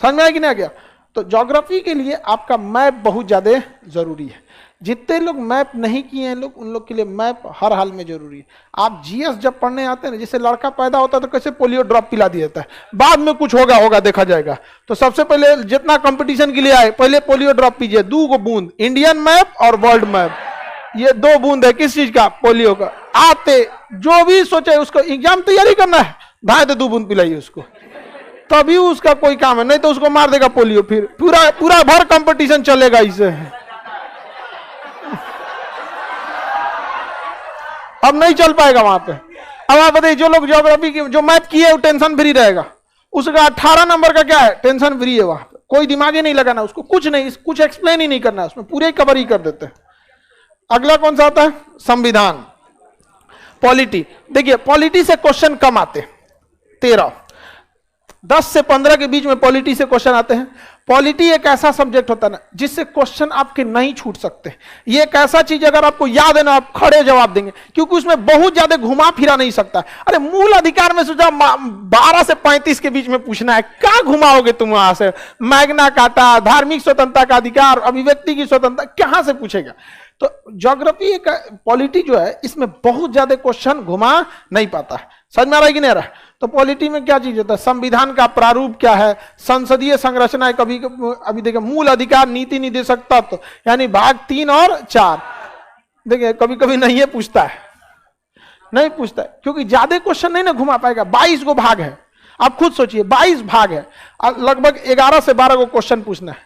समझ में आया कि नहीं आ गया? तो ज्योग्राफी के लिए आपका मैप बहुत ज्यादा जरूरी है। जितने लोग मैप नहीं किए हैं लोग, उन लोग के लिए मैप हर हाल में जरूरी है। आप जीएस जब पढ़ने आते हैं ना, जैसे लड़का पैदा होता है तो कैसे पोलियो ड्रॉप पिला दिया जाता है, बाद में कुछ होगा देखा जाएगा। तो सबसे पहले जितना कंपटीशन के लिए आए, पहले पोलियो ड्रॉप पीजिए, 2 बूंद, इंडियन मैप और वर्ल्ड मैप, ये 2 बूंद है किस चीज का? पोलियो का। आते जो भी सोचे उसको एग्जाम तैयारी करना है, भाई तो 2 बूंद पिलाइए उसको, तभी उसका कोई काम है, नहीं तो उसको मार देगा पोलियो। फिर पूरा भर कंपटीशन चलेगा इसे। अब नहीं चल पाएगा वहां पे। अब आप बताइए, जो लोग ज्योग्राफी की जो मैप किए वो टेंशन फ्री रहेगा, उसका 18 नंबर का क्या है? टेंशन फ्री है। वहां पे कोई दिमाग ही नहीं लगाना उसको, कुछ नहीं, कुछ एक्सप्लेन ही नहीं करना, उसमें पूरे कवर ही कर देते हैं। अगला कौन सा आता है? संविधान। पॉलिटी, देखिए पॉलिटी से क्वेश्चन कम आते, 13, 10 से 15 के बीच में पॉलिटी से क्वेश्चन आते हैं। पॉलिटी एक ऐसा सब्जेक्ट होता है ना जिससे क्वेश्चन आपके नहीं छूट सकते। ये एक ऐसा चीज अगर आपको याद है ना, आप खड़े जवाब देंगे, क्योंकि उसमें बहुत ज्यादा घुमा फिरा नहीं सकता। अरे मूल अधिकार में सोचा 12 से 35 के बीच में पूछना है, क्या घुमाओगे तुम वहां से? मैग्ना कार्टा, धार्मिक स्वतंत्रता का अधिकार, अभिव्यक्ति की स्वतंत्रता, कहां से पूछेगा? तो ज्योग्राफी का पॉलिटी जो है इसमें बहुत ज्यादा क्वेश्चन घुमा नहीं पाता है। समझ में आ रहा है कि नहीं आ रहा है? तो पॉलिटी में क्या चीज होता है? संविधान का प्रारूप क्या है, संसदीय संरचना है, कभी अभी देखिए मूल अधिकार, नीति निर्देशक तत्व, यानी भाग 3 और 4। देखिए कभी कभी नहीं है पूछता है, नहीं पूछता है, क्योंकि ज्यादा क्वेश्चन नहीं ना घुमा पाएगा। 22 गो भाग है, आप खुद सोचिए 22 भाग है, लगभग 11 से 12 गो क्वेश्चन पूछना है,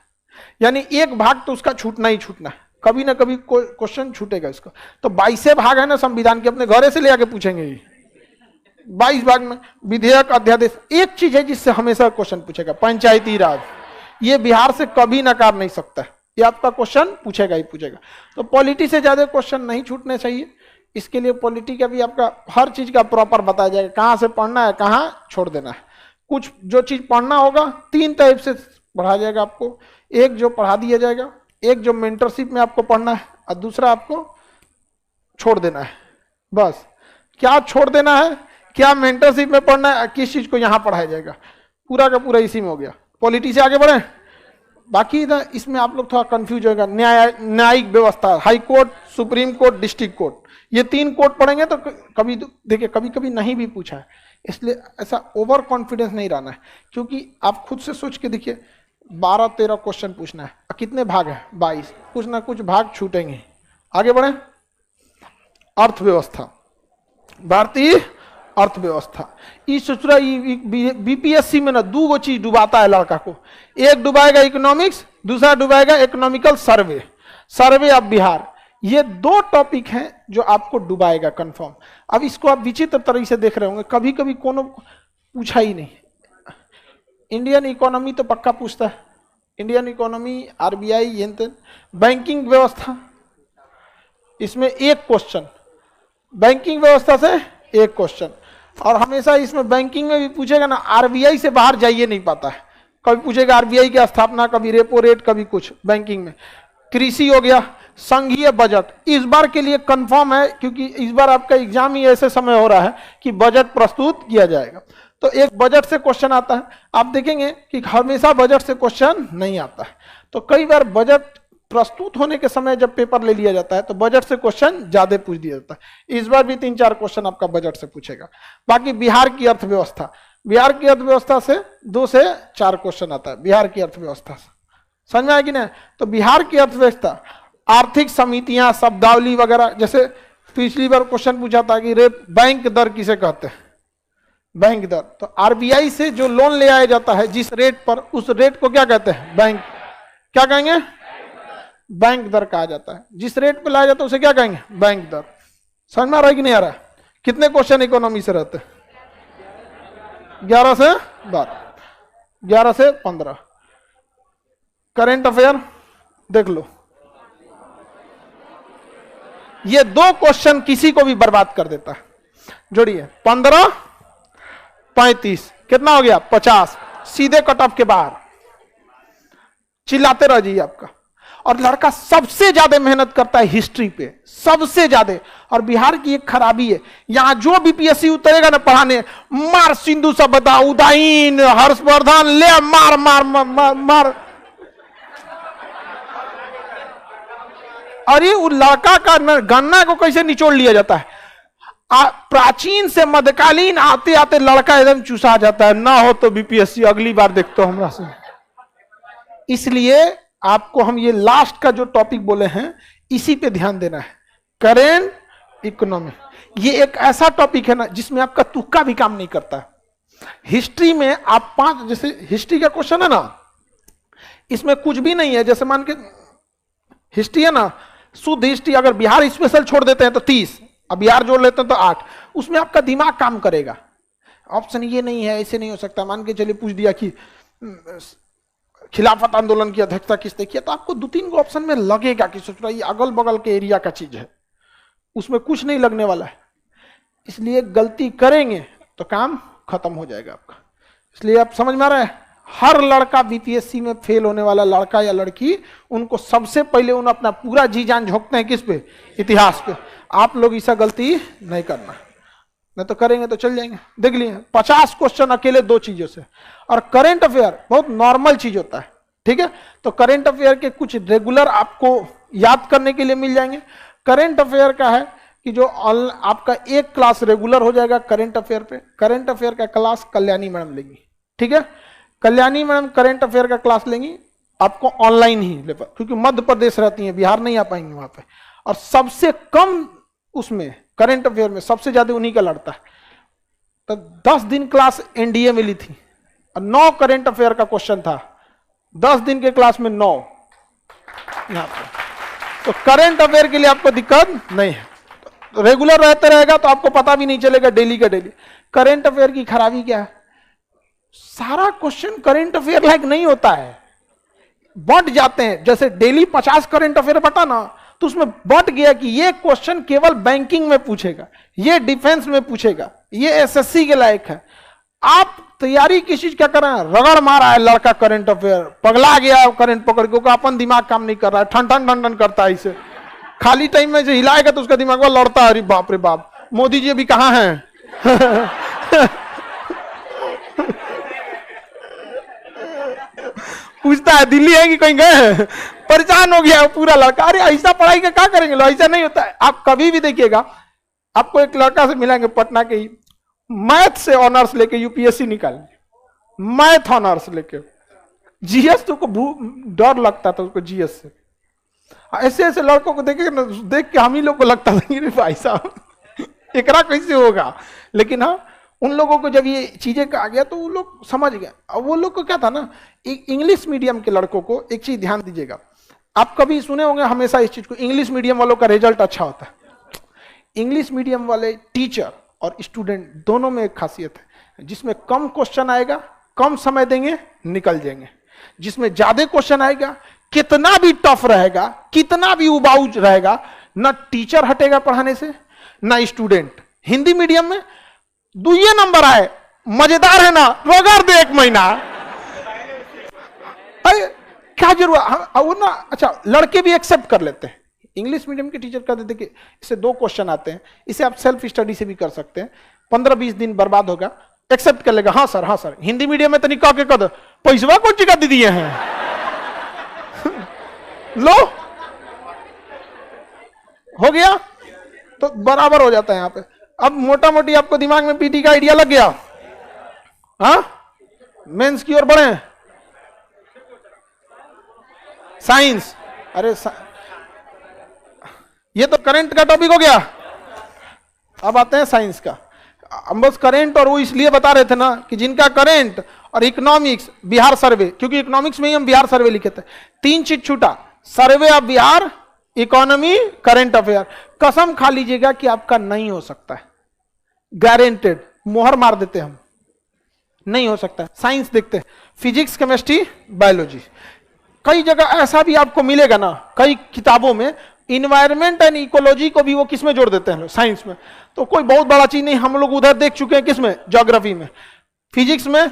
यानी एक भाग तो उसका छूटना ही छूटना है, कभी ना कभी क्वेश्चन छूटेगा इसका। तो 22 भाग है ना संविधान के, अपने घरे से ले आके पूछेंगे। 22 भाग में विधेयक, अध्यादेश, एक चीज है जिससे हमेशा क्वेश्चन पूछेगा, पंचायती राज। ये बिहार से कभी नकार नहीं सकता, ये आपका क्वेश्चन पूछेगा ही पूछेगा। तो पॉलिटी से ज्यादा क्वेश्चन नहीं छूटने चाहिए। इसके लिए पॉलिटी का भी आपका हर चीज का प्रॉपर बताया जाएगा, कहां से पढ़ना है, कहां छोड़ देना है। कुछ जो चीज पढ़ना होगा 3 टाइप से पढ़ाया जाएगा आपको। एक जो पढ़ा दिया जाएगा, एक जो मेंटरशिप में आपको पढ़ना है, और दूसरा आपको छोड़ देना है। बस क्या छोड़ देना है, क्या मेंटरशिप में पढ़ना है, किस चीज को यहां पढ़ाया जाएगा, पूरा का पूरा इसी में हो गया। पॉलिटी से आगे बढ़े। बाकी ना इसमें आप लोग थोड़ा कंफ्यूज होगा। न्यायिक व्यवस्था, high court, supreme court, district court, ये 3 कोर्ट पढ़ेंगे तो कभी देखिए कभी कभी नहीं भी पूछा है, इसलिए ऐसा ओवर कॉन्फिडेंस नहीं रहना है, क्योंकि आप खुद से सोच के देखिए 12-13 क्वेश्चन पूछना है, कितने भाग है 22, कुछ ना कुछ भाग छूटेंगे। आगे बढ़े। अर्थव्यवस्था, भारतीय अर्थव्यवस्था, इस ससुरा बीपीएससी में ना 2 चीज डुबाता है लड़का को, एक डुबाएगा इकोनॉमिक्स, दूसरा डुबाएगा economical survey, survey of Bihar. ये 2 टॉपिक हैं जो आपको डुबाएगा कंफर्म। अब इसको आप विचित्र तरह से देख रहे होंगे, कभी कभी कोनो पूछा ही नहीं। इंडियन इकोनॉमी तो पक्का पूछता है, इंडियन इकोनॉमी, आरबीआई, ये बैंकिंग व्यवस्था, इसमें 1 क्वेश्चन, बैंकिंग व्यवस्था से 1 क्वेश्चन। और हमेशा इसमें बैंकिंग में भी पूछेगा ना, आरबीआई से बाहर जाइए नहीं पाता है, कभी पूछेगा आरबीआई की स्थापना, कभी रेपो रेट, कभी कुछ बैंकिंग में। कृषि हो गया, संघीय बजट इस बार के लिए कंफर्म है, क्योंकि इस बार आपका एग्जाम ही ऐसे समय हो रहा है कि बजट प्रस्तुत किया जाएगा, तो एक बजट से क्वेश्चन आता है। आप देखेंगे कि हमेशा बजट से क्वेश्चन नहीं आता है, तो कई बार बजट प्रस्तुत होने के समय जब पेपर ले लिया जाता है तो बजट से क्वेश्चन ज्यादा पूछ दिया जाता है। इस बार भी 3-4 क्वेश्चन आपका बजट से पूछेगा। बाकी बिहार की अर्थव्यवस्था, बिहार की अर्थव्यवस्था से 2 से 4 क्वेश्चन आता है बिहार की अर्थव्यवस्था से, समझ में आया कि नहीं। तो बिहार की अर्थव्यवस्था, आर्थिक समितियां, शब्दावली वगैरह, जैसे पिछली बार क्वेश्चन पूछा था कि बैंक दर किसे कहते हैं, बैंक दर, तो आरबीआई से जो लोन ले आया जाता है जिस रेट पर, उस रेट को क्या कहते हैं, बैंक, क्या कहेंगे, बैंक दर कहा जाता है। जिस रेट पे लाया जाता है उसे क्या कहेंगे, बैंक दर। समझ में आ रहा है कि नहीं आ रहा है। कितने क्वेश्चन इकोनॉमी से रहते हैं, 11 से 12, 11 से 15। करेंट अफेयर देख लो, ये 2 क्वेश्चन किसी को भी बर्बाद कर देता है। जोड़िए 15, 35, कितना हो गया 50, सीधे कट ऑफ के बाहर। चिल्लाते रह जाइए आपका। और लड़का सबसे ज्यादा मेहनत करता है हिस्ट्री पे, सबसे ज्यादा। और बिहार की एक खराबी है, यहां जो बीपीएससी उतरेगा ना पढ़ाने, मार सिंधु सभ्यता, उदयन, हर्षवर्धन, ले मार मार मार मार, मार। अरे वो लड़का का गन्ना को कैसे निचोड़ लिया जाता है, प्राचीन से मध्यकालीन आते आते लड़का एकदम चूसा जाता है। ना हो तो बीपीएससी अगली बार देखते हो हमरा से। इसलिए आपको हम ये लास्ट का जो टॉपिक बोले हैं इसी पे ध्यान देना है, करेंट इकोनॉमी। ये एक ऐसा टॉपिक है ना जिसमें आपका तुक्का भी काम नहीं करता है। हिस्ट्री में आप 5, जैसे हिस्ट्री का क्वेश्चन है ना, इसमें कुछ भी नहीं है। जैसे मान के हिस्ट्री है ना, शुद्ध हिस्ट्री, अगर बिहार स्पेशल छोड़ देते हैं तो 30, अब बिहार जोड़ लेते हैं तो 8, उसमें आपका दिमाग काम करेगा। ऑप्शन ये नहीं है, ऐसे नहीं हो सकता। मान के चलिए पूछ दिया कि खिलाफत आंदोलन की अध्यक्षता किसने किया, तो आपको 2-3 को ऑप्शन में लगेगा कि सोच रहा ये अगल बगल के एरिया का चीज है, उसमें कुछ नहीं लगने वाला है। इसलिए गलती करेंगे तो काम खत्म हो जाएगा आपका। इसलिए आप समझ में आ रहा है, हर लड़का बीपीएससी में फेल होने वाला लड़का या लड़की, उनको सबसे पहले उन्हें अपना पूरा जी जान झोंकते हैं किस पे, इतिहास पे। आप लोग ऐसा गलती नहीं करना, नहीं तो करेंगे तो चल जाएंगे। देख लिए 50 क्वेश्चन अकेले 2 चीजों से। और करंट अफेयर बहुत नॉर्मल चीज होता है, ठीक है। तो करंट अफेयर के कुछ रेगुलर आपको याद करने के लिए मिल जाएंगे। करंट अफेयर का है कि जो आपका एक क्लास रेगुलर हो जाएगा करंट अफेयर पे। करंट अफेयर का क्लास कल्याणी मैडम लेंगी, ठीक है। कल्याणी मैडम करंट अफेयर का क्लास लेंगी आपको ऑनलाइन ही लेकर, क्योंकि मध्य प्रदेश रहती है, बिहार नहीं आ पाएंगे वहां पे। और सबसे कम उसमें करंट अफेयर में सबसे ज्यादा उन्हीं का लड़ता है। तो 10 दिन क्लास एनडीए में ली थी और 9 करंट अफेयर का क्वेश्चन था, 10 दिन के क्लास में 9 यहां पर। तो करंट अफेयर के लिए आपको दिक्कत नहीं है, तो रेगुलर रहते रहेगा तो आपको पता भी नहीं चलेगा डेली का डेली। करंट अफेयर की खराबी क्या है, सारा क्वेश्चन करंट अफेयर लायक नहीं होता है, बंट जाते हैं। जैसे डेली 50 करंट अफेयर बटा ना, तो उसमें बट गया कि ये क्वेश्चन केवल बैंकिंग में पूछेगा, ये डिफेंस में पूछेगा, ये एसएससी के लायक है। आप तैयारी किस चीज क्या कर रहे हैं, रगड़ मारा है लड़का करंट अफेयर, पगला गया करंट पकड़ के, अपन दिमाग काम नहीं कर रहा है, ठन ठन ठन ठन करता है, इसे खाली टाइम में जो हिलाएगा तो उसका दिमाग में लड़ता है, अरे बाप रे बाप मोदी जी अभी कहाँ हैं। पूछता है दिल्ली है कि कहीं गए हैं, परेशान हो गया पूरा लड़का। अरे ऐसा पढ़ाई का क्या करेंगे लोग, ऐसा नहीं होता है। आप कभी भी देखिएगा, आपको एक लड़का से मिलेंगे पटना के ही, मैथ से ऑनर्स लेके यूपीएससी निकाल, मैथ ऑनर्स लेके, जीएस तो को डर लगता था उसको जीएस से। ऐसे ऐसे लड़कों को देखे ना, देख के हम ही लोग को लगता था कि भाई साहब एकरा कैसे होगा। लेकिन हाँ, उन लोगों को जब ये चीजें आ गया तो वो लोग समझ गए। अब वो लोग को क्या था ना, इंग्लिश मीडियम के लड़कों को एक चीज ध्यान दीजिएगा, आप कभी सुने होंगे हमेशा इस चीज को, इंग्लिश मीडियम वालों का रिजल्ट अच्छा होता है। इंग्लिश मीडियम वाले टीचर और स्टूडेंट दोनों में एक खासियत है, जिसमें कम क्वेश्चन आएगा, कम समय देंगे, निकल जाएंगे। जिसमें ज्यादा क्वेश्चन आएगा, कितना भी टफ रहेगा, कितना भी उबाऊ रहेगा, ना टीचर हटेगा पढ़ाने से ना स्टूडेंट। हिंदी मीडियम में दुए नंबर आए, मजेदार है ना, रगड़ दे एक महीना। अरे क्या जरूरत वो ना। अच्छा, लड़के भी एक्सेप्ट कर लेते हैं। इंग्लिश मीडियम के टीचर कहते थे कि इससे 2 क्वेश्चन आते हैं, इसे आप सेल्फ स्टडी से भी कर सकते हैं, 15-20 दिन बर्बाद होगा, एक्सेप्ट कर लेगा, हाँ सर हाँ सर। हिंदी मीडियम में तो निकाह के कद पैसवा कौन चिका दे दिए हैं। लो हो गया, तो बराबर हो जाता है यहाँ पे। अब मोटा मोटी आपको दिमाग में पीटी का आइडिया लग गया। हाँ, मेंस की ओर बढ़े। साइंस, अरे ये तो करंट का टॉपिक हो गया। अब आते हैं साइंस का। हम बस करंट और वो इसलिए बता रहे थे ना कि जिनका करंट और इकोनॉमिक्स, बिहार सर्वे, क्योंकि इकोनॉमिक्स में ही हम बिहार सर्वे लिखे थे, 3 चीज छूटा, सर्वे of Bihar, economy, current affair. कसम खा लीजिएगा कि आपका नहीं हो सकता है, गारंटेड, मोहर मार देते हम, नहीं हो सकता है। साइंस देखते हैं, फिजिक्स, केमिस्ट्री, बायोलॉजी। कई जगह ऐसा भी आपको मिलेगा ना, कई किताबों में इन्वायरमेंट एंड इकोलॉजी को भी वो किस में जोड़ देते हैं, साइंस में। तो कोई बहुत बड़ा चीज नहीं, हम लोग उधर देख चुके हैं, किसमें, ज्योग्राफी में। फिजिक्स में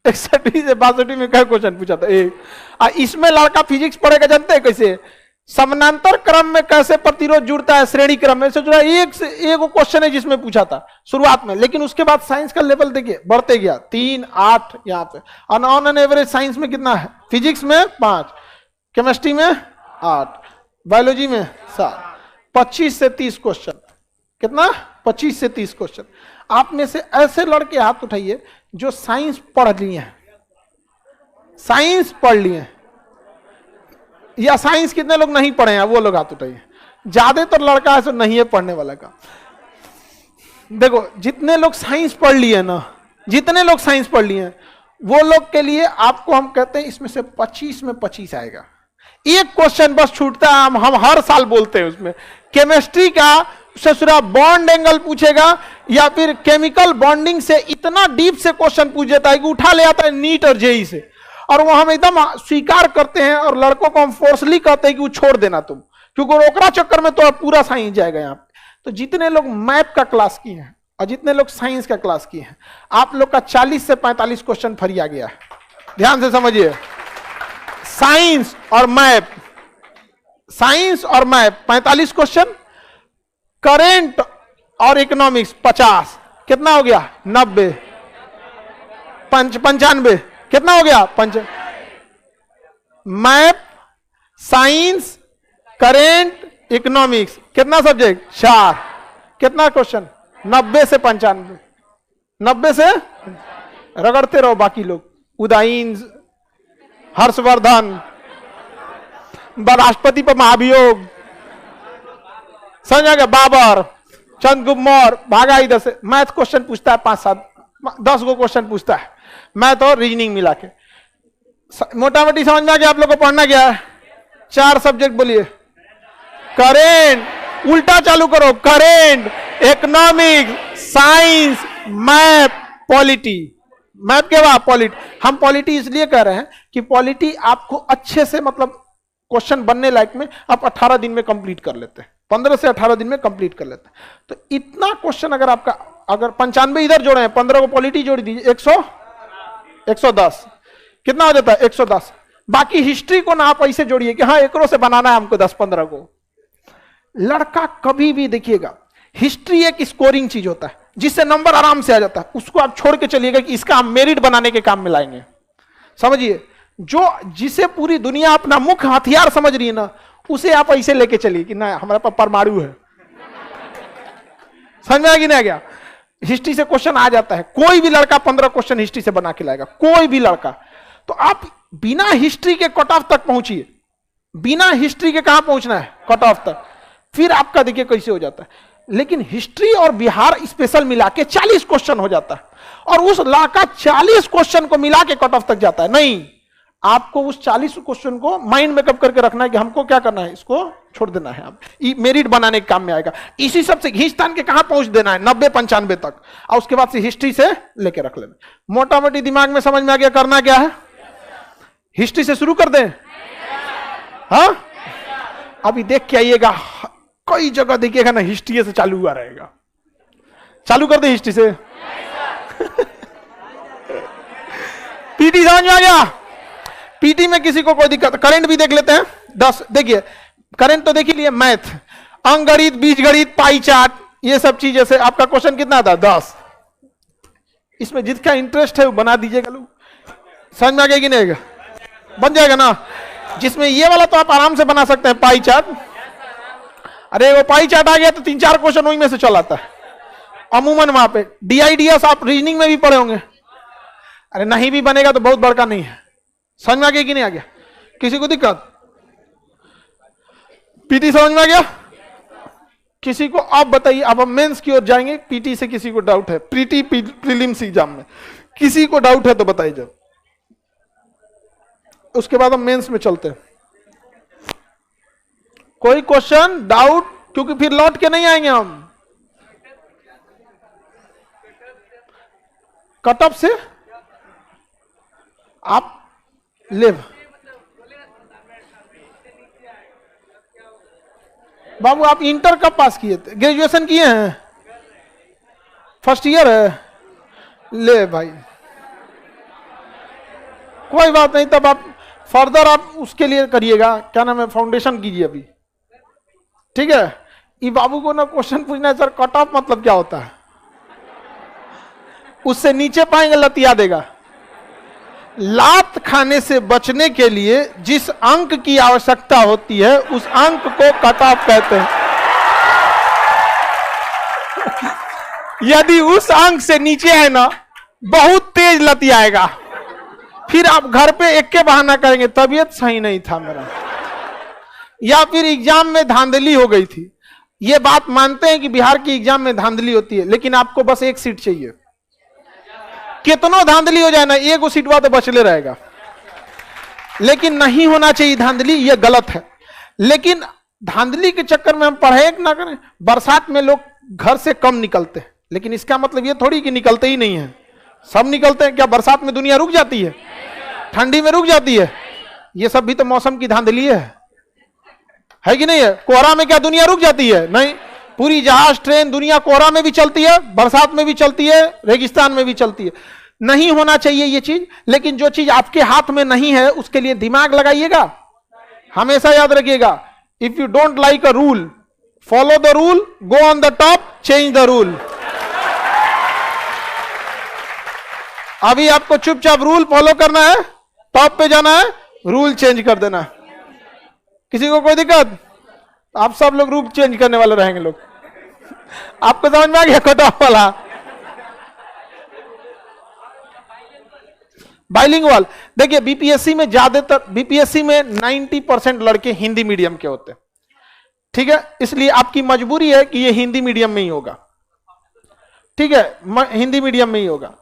61 से 62 में क्या क्वेश्चन पूछा था, एक। इसमें लड़का फिजिक्स पढ़ेगा, जानते हैं कैसे, समानांतर क्रम में कैसे प्रतिरोध जुड़ता है श्रेणी क्रम में से जुड़ा, एक से एक क्वेश्चन है जिसमें पूछा था शुरुआत में। लेकिन उसके बाद साइंस का लेवल देखिए बढ़ते गया, 3, 8 यहाँ पे। और ऑन एन एवरेज साइंस में कितना है, फिजिक्स में 5, केमिस्ट्री में 8, बायोलॉजी में 7, 25 से 30 क्वेश्चन। कितना, 25 से 30 क्वेश्चन। आप में से ऐसे लड़के हाथ उठाइए जो साइंस पढ़ लिए हैं, साइंस पढ़ लिए हैं, या साइंस कितने लोग नहीं पढ़े हैं, वो लोग हाथ उठाइए। ज्यादातर लड़का ऐसा नहीं है पढ़ने वाला का। देखो, जितने लोग साइंस पढ़ लिए ना, जितने लोग साइंस पढ़ लिए हैं, वो लोग के लिए आपको हम कहते हैं इसमें से 25 में 25 आएगा। एक क्वेश्चन बस छूटता है, हम हर साल बोलते हैं उसमें, केमिस्ट्री का ससुरा बॉन्ड एंगल पूछेगा, या फिर केमिकल बॉन्डिंग से इतना डीप से क्वेश्चन पूछ देता है कि उठा ले आता है नीट और जेई से, और वो हम एकदम स्वीकार करते हैं, और लड़कों को हम फोर्सली कहते हैं कि वो छोड़ देना तुम, क्योंकि ओकरा चक्कर में तो पूरा साइंस जाएगा यहाँ पे। तो जितने लोग मैथ का क्लास किए हैं और जितने लोग साइंस का क्लास किए हैं, आप लोग का 40 से 45 क्वेश्चन फरिया गया है। ध्यान से समझिए, साइंस और मैथ, साइंस और मैथ 45 क्वेश्चन, करेंट और इकोनॉमिक्स 50, कितना हो गया, 90, 95, कितना हो गया, 5। मैथ, साइंस, करेंट, इकोनॉमिक्स, कितना सब्जेक्ट, 4, कितना क्वेश्चन, 90 से 95, 90 से रगड़ते रहो। बाकी लोग उदाईन, हर्षवर्धन, राष्ट्रपति पर महाभियोग, समझ गया, बाबर, चंद्रगुप्त मौर्य, भागा इधर से। मैथ क्वेश्चन पूछता है 5-7, 10 गो क्वेश्चन पूछता है, मैथ और रीजनिंग मिला के। मोटा मोटी समझ में आ गया आप लोग को पढ़ना क्या है। 4 सब्जेक्ट बोलिए, करेंट, उल्टा चालू करो, current, economics, science, math, polity. Math के बाद पॉलिटी। हम पॉलिटी इसलिए कह रहे हैं कि पॉलिटी आपको अच्छे से, मतलब क्वेश्चन बनने लायक में आप 18 दिन में कंप्लीट कर लेते हैं, 15 से 18 दिन में कंप्लीट कर लेते हैं। तो इतना क्वेश्चन अगर आपका, अगर 95 इधर जोड़े हैं, 15 को पॉलिटी जोड़ दीजिए, 110, कितना हो जाता है, 110। बाकी हिस्ट्री को ना आप ऐसे जोड़िए कि हाँ एकरों से बनाना है हमको 10-15 को, लड़का कभी भी देखिएगा, हिस्ट्री एक स्कोरिंग चीज होता है जिससे नंबर आराम से आ जाता है, उसको आप छोड़ के चलिएगा कि इसका हम मेरिट बनाने के काम में लाएंगे। समझिए, जो जिसे पूरी दुनिया अपना मुख्य हथियार समझ रही है ना, उसे आप ऐसे लेके चलिए कि ना हमारे पास परमाणु है। समझ में आ गया? हिस्ट्री से क्वेश्चन आ जाता है, कोई भी लड़का 15 क्वेश्चन हिस्ट्री से बना के लाएगा, कोई भी लड़का। तो आप बिना हिस्ट्री के कट ऑफ तक पहुंचिए, बिना हिस्ट्री के कहां पहुंचना है? कट ऑफ तक। फिर आपका देखिए कैसे हो जाता है। लेकिन हिस्ट्री और बिहार स्पेशल मिला के 40 क्वेश्चन हो जाता है, और उस लड़का 40 क्वेश्चन को मिला के कट ऑफ तक जाता है। नहीं, आपको उस 40 क्वेश्चन को माइंड में कब करके रखना है कि हमको क्या करना है, इसको छोड़ देना है, आप मेरिट बनाने के काम में आएगा। इसी सब से खींचतान के कहां पहुंच देना है, 90-95 तक, और उसके बाद से हिस्ट्री से लेके रख लेना। मोटा मोटी दिमाग में समझ में आ गया करना क्या है? हिस्ट्री से शुरू कर दें? हाँ, अभी देख के आइएगा, कई जगह देखिएगा ना हिस्ट्री से चालू हुआ रहेगा। चालू कर दे हिस्ट्री से। पीटी समझ में आ गया? पीटी में किसी को कोई दिक्कत? करंट भी देख लेते हैं। 10 देखिए, करंट तो देख ही लिए, मैथ, अंकगणित, बीजगणित, पाई चार्ट, ये सब चीजें से आपका क्वेश्चन कितना था? 10। इसमें जिसका इंटरेस्ट है वो बना दीजिएगा। लोग समझ में आ गया कि नहीं? बन जाएगा ना। जिसमें ये वाला तो आप आराम से बना सकते हैं, पाई चार्ट। अरे वो पाई चार्ट आ गया तो 3-4 क्वेश्चन वहीं में से चल आता है अमूमन। वहां पे DIDS आप रीजनिंग में भी पढ़े होंगे। अरे नहीं भी बनेगा तो बहुत बड़का नहीं है। समझ में आ गया कि नहीं आ गया? किसी को दिक्कत? पीटी समझ में आ गया? किसी को आप बताइए। अब हम मेंस की ओर जाएंगे। पीटी से किसी को डाउट है? पीटी प्रीलिम्स एग्जाम में किसी को डाउट है तो बताइए जब, उसके बाद हम मेंस में चलते हैं। कोई क्वेश्चन डाउट? क्योंकि फिर लौट के नहीं आएंगे हम। कट ऑफ से आप ले बाबू, आप इंटर कब पास किए थे? ग्रेजुएशन किए हैं? फर्स्ट ईयर है? ले भाई, कोई बात नहीं। तब आप फर्दर आप उसके लिए करिएगा, क्या नाम है, फाउंडेशन कीजिए अभी, ठीक है? ये बाबू को ना क्वेश्चन पूछना है, सर कट ऑफ मतलब क्या होता है? उससे नीचे पाएंगे लतिया देगा। लात खाने से बचने के लिए जिस अंक की आवश्यकता होती है उस अंक को कट ऑफ कहते हैं। यदि उस अंक से नीचे है ना, बहुत तेज लतियाएगा। फिर आप घर पे एक के बहाना करेंगे, तबीयत सही नहीं था मेरा, या फिर एग्जाम में धांधली हो गई थी। ये बात मानते हैं कि बिहार की एग्जाम में धांधली होती है, लेकिन आपको बस एक सीट चाहिए। कितनों धांधली हो जाए ना, एक सीटवा तो बचले रहेगा। लेकिन नहीं होना चाहिए धांधली, ये गलत है। लेकिन धांधली के चक्कर में हम पढ़े ना करें। बरसात में लोग घर से कम निकलते हैं, लेकिन इसका मतलब ये थोड़ी कि निकलते ही नहीं है, सब निकलते हैं। क्या बरसात में दुनिया रुक जाती है? ठंडी में रुक जाती है? ये सब भी तो मौसम की धांधली है कि नहीं है? कोहरा में क्या दुनिया रुक जाती है? नहीं, पूरी जहाज, ट्रेन, दुनिया कोहरा में भी चलती है, बरसात में भी चलती है, रेगिस्तान में भी चलती है। नहीं होना चाहिए ये चीज। लेकिन जो चीज आपके हाथ में नहीं है उसके लिए दिमाग लगाइएगा। हमेशा याद रखिएगा, if you don't like a rule, follow the rule, go on the top, change the rule. अभी आपको चुपचाप रूल फॉलो करना है, टॉप पे जाना है, रूल चेंज कर देना। किसी को कोई दिक्कत? आप सब लोग रूल चेंज करने वाले रहेंगे लोग। आपको समझ में आ गया कट ऑफ वाला? बाइलिंगुअल देखिए, बीपीएससी में ज्यादातर, बीपीएससी में 90% लड़के हिंदी मीडियम के होते हैं, ठीक है? इसलिए आपकी मजबूरी है कि ये हिंदी मीडियम में ही होगा, ठीक है? हिंदी मीडियम में ही होगा,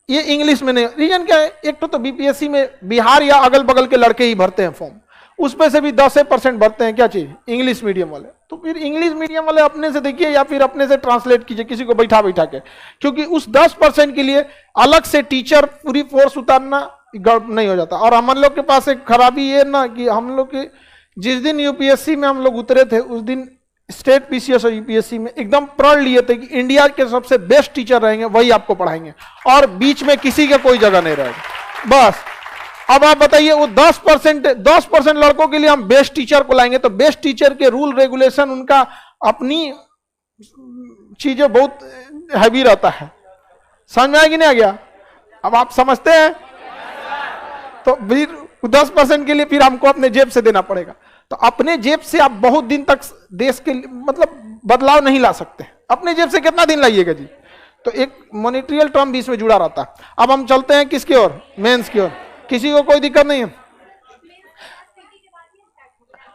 ये इंग्लिश में नहीं। रीजन क्या है? एक तो बीपीएससी में बिहार या अगल बगल के लड़के ही भरते हैं फॉर्म, उसमें से भी 10% भरते हैं क्या चीज? इंग्लिश मीडियम वाले। तो फिर इंग्लिश मीडियम वाले अपने से देखिए या फिर अपने से ट्रांसलेट कीजिए, किसी को बैठा बैठा के, क्योंकि उस 10% के लिए अलग से टीचर पूरी फोर्स उतारना नहीं हो जाता। और हम लोग के पास एक खराबी ये ना कि हम लोग के जिस दिन यूपीएससी में हम लोग उतरे थे, उस दिन स्टेट पीसीएस और यूपीएससी में एकदम प्रण लिए थे कि इंडिया के सबसे बेस्ट टीचर रहेंगे, वही आपको पढ़ाएंगे, और बीच में किसी का कोई जगह नहीं रहेगा। बस अब आप बताइए वो 10% लड़कों के लिए हम बेस्ट टीचर को लाएंगे तो बेस्ट टीचर के रूल रेगुलेशन उनका अपनी चीजें बहुत हैवी रहता है। समझ में आ कि नहीं आ गया? अब आप समझते हैं तो फिर 10% के लिए फिर हमको अपने जेब से देना पड़ेगा। तो अपने जेब से आप बहुत दिन तक देश के मतलब बदलाव नहीं ला सकते। अपने जेब से कितना दिन लाइएगा जी? तो एक मॉनेटरियल टर्म भी इसमें जुड़ा रहता है। अब हम चलते हैं किसकी ओर? मेंस की ओर। किसी को कोई दिक्कत नहीं है?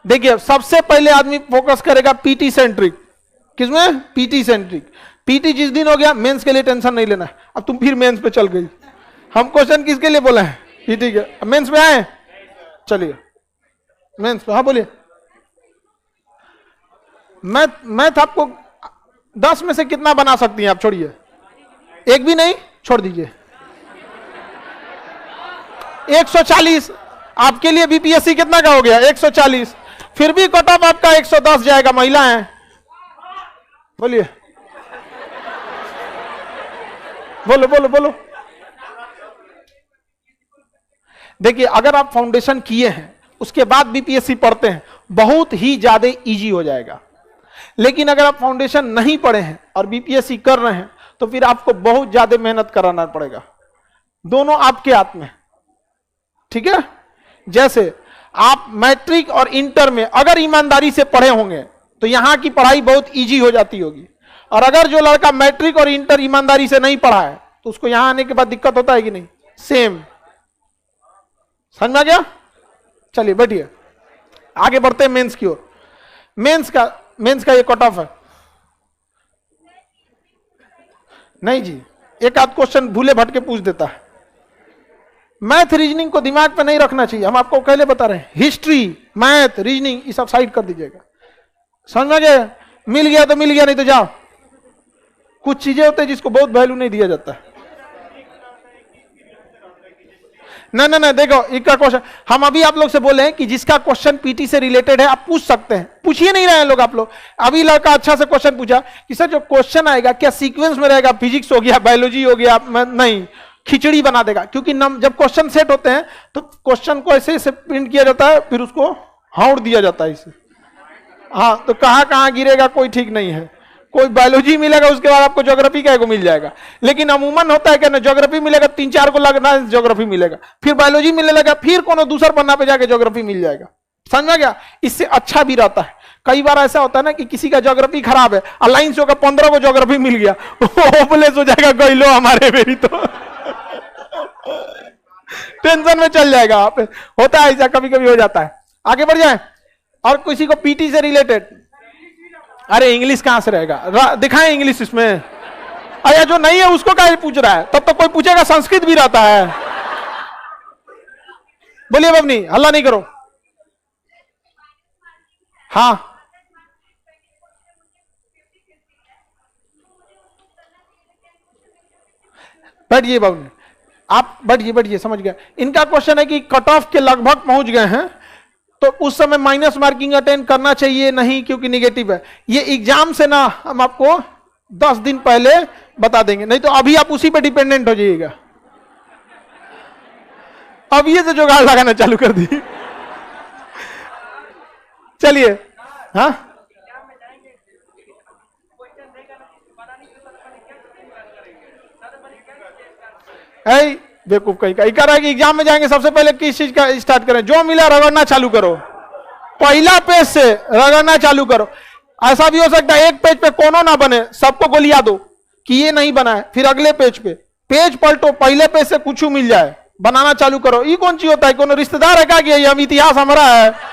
देखिए सबसे पहले आदमी फोकस करेगा पीटी सेंट्रिक। किसमें? PT centric. पीटी जिस दिन हो गया मेंस के लिए टेंशन नहीं लेना है। अब तुम फिर मेंस पे चल गई। हम क्वेश्चन किसके लिए बोला है? पीटी के। मेंस पे आए, चलिए मेंस पे। हाँ बोलिए। मैथ आपको 10 में से कितना बना सकती हैं आप? छोड़िए, एक भी नहीं, छोड़ दीजिए। 140 आपके लिए बीपीएससी कितना का हो गया? 140। फिर भी कट ऑफ आपका 110 जाएगा। महिला है, बोलिए, बोलो बोलो बोलो। देखिए अगर आप फाउंडेशन किए हैं उसके बाद बीपीएससी पढ़ते हैं बहुत ही ज्यादा इजी हो जाएगा। लेकिन अगर आप फाउंडेशन नहीं पढ़े हैं और बीपीएससी कर रहे हैं तो फिर आपको बहुत ज्यादा मेहनत कराना पड़ेगा। दोनों आपके हाथ में, ठीक है? जैसे आप मैट्रिक और इंटर में अगर ईमानदारी से पढ़े होंगे तो यहां की पढ़ाई बहुत इजी हो जाती होगी। और अगर जो लड़का मैट्रिक और इंटर ईमानदारी से नहीं पढ़ा है तो उसको यहां आने के बाद दिक्कत होता है कि नहीं? सेम। समझ में आ गया? चलिए बैठिए, आगे बढ़ते हैं मेंस की ओर। मेंस का ये कट ऑफ है। नहीं जी, एक आध क्वेश्चन भूले भटके पूछ देता है। मैथ रीजनिंग को दिमाग पे नहीं रखना चाहिए। हम आपको पहले बता रहे हैं, हिस्ट्री, मैथ, रीजनिंग ये सब साइड कर दीजिएगा। समझ में गया? मिल गया तो मिल गया, नहीं तो जाओ। कुछ चीजें होती है जिसको बहुत वैल्यू नहीं दिया जाता है। नहीं, देखो इसका क्वेश्चन हम अभी आप लोग से बोले हैं कि जिसका क्वेश्चन पीटी से रिलेटेड है आप पूछ सकते हैं। पूछिए नहीं रहे हैं लोग आप लोग। अभी लड़का अच्छा से क्वेश्चन पूछा कि सर जो क्वेश्चन आएगा क्या सीक्वेंस में रहेगा? फिजिक्स हो गया, बायोलॉजी हो गया, नहीं, खिचड़ी बना देगा। क्योंकि जब क्वेश्चन सेट होते हैं तो क्वेश्चन को ऐसे प्रिंट किया जाता है, फिर उसको हाउड़ दिया जाता है इसे। हाँ, तो कहां गिरेगा कोई ठीक नहीं है। कोई बायोलॉजी मिलेगा, उसके बाद आपको ज्योग्राफी का को मिल जाएगा। लेकिन अमूमन होता है कि ना, ज्योग्राफी मिलेगा 3-4 को लगना ज्योग्राफी मिलेगा, फिर बायोलॉजी मिलने लगा, फिर कोनो दूसरा पन्ना पे जाके ज्योग्राफी मिल जाएगा। समझ में गया? इससे अच्छा भी रहता है। कई बार ऐसा होता है ना कि किसी का ज्योग्राफी खराब है, अलाइंस होगा 15 को ज्योग्राफी मिल गया, होपलेस हो जाएगा, गई लो हमारे मेरी तो टेंशन में चल जाएगा। आप होता है ऐसा, कभी कभी हो जाता है। आगे बढ़ जाए। और किसी को पीटी से रिलेटेड, अरे इंग्लिश कहां से रहेगा? दिखाएं इंग्लिश इसमें। अरे जो नहीं है उसको क्या पूछ रहा है? तब तो कोई पूछेगा संस्कृत भी रहता है। बोलिए बबनी, हल्ला नहीं करो। हाँ, बैठिए बबनी, आप बैठिए, समझ गया। इनका क्वेश्चन है कि कट ऑफ के लगभग पहुंच गए हैं तो उस समय माइनस मार्किंग अटेंड करना चाहिए नहीं, क्योंकि निगेटिव है। ये एग्जाम से ना हम आपको 10 दिन पहले बता देंगे, नहीं तो अभी आप उसी पे डिपेंडेंट हो जाइएगा। अब ये तो जुगाड़ लगाना चालू कर दी। चलिए, हाँ बेवकूफ कहीं का कह रहा है कि एग्जाम में जाएंगे सबसे पहले किस चीज का स्टार्ट करें? जो मिला रगड़ना चालू करो, पहला पेज से रगड़ना चालू करो। ऐसा भी हो सकता है एक पेज पे कोनो ना बने, सबको गोलियां दो कि ये नहीं बना है, फिर अगले पेज पे पेज पलटो, पहले पेज से कुछ मिल जाए, बनाना चालू करो। ये कौन सी होता है? कोनो रिश्तेदार है क्या कि ये हम इतिहास हमारा है?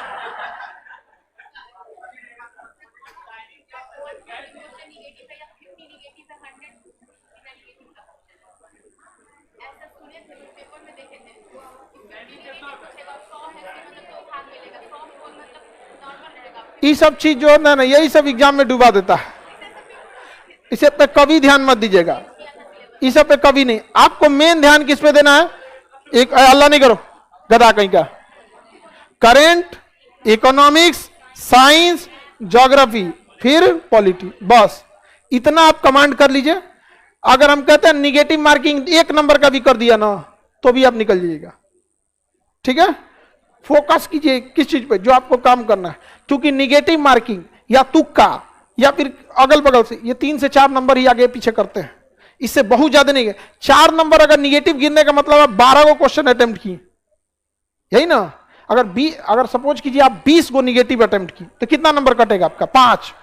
ये सब चीज जो है ना, यही सब एग्जाम में डुबा देता है। इसे पे कभी ध्यान मत दीजिएगा, इस सब पे कभी नहीं। आपको मेन ध्यान किस पे देना है? एक अल्लाह नहीं करो, गधा कहीं का, करेंट, इकोनॉमिक्स, साइंस, ज्योग्राफी, फिर पॉलिटी, बस इतना आप कमांड कर लीजिए। अगर हम कहते हैं निगेटिव मार्किंग 1 नंबर का भी कर दिया ना तो भी आप निकल जाइएगा। ठीक है, फोकस कीजिए किस चीज पे जो आपको काम करना है, क्योंकि निगेटिव मार्किंग या तुक्का या फिर अगल बगल से ये 3 से 4 नंबर ही आगे पीछे करते हैं, इससे बहुत ज्यादा नहीं है। 4 नंबर अगर निगेटिव गिनने का मतलब आप 12 को क्वेश्चन अटेम्प्ट किए, यही ना। अगर सपोज कीजिए आप 20 को निगेटिव अटेम्प्ट की तो कितना नंबर कटेगा आपका? 5।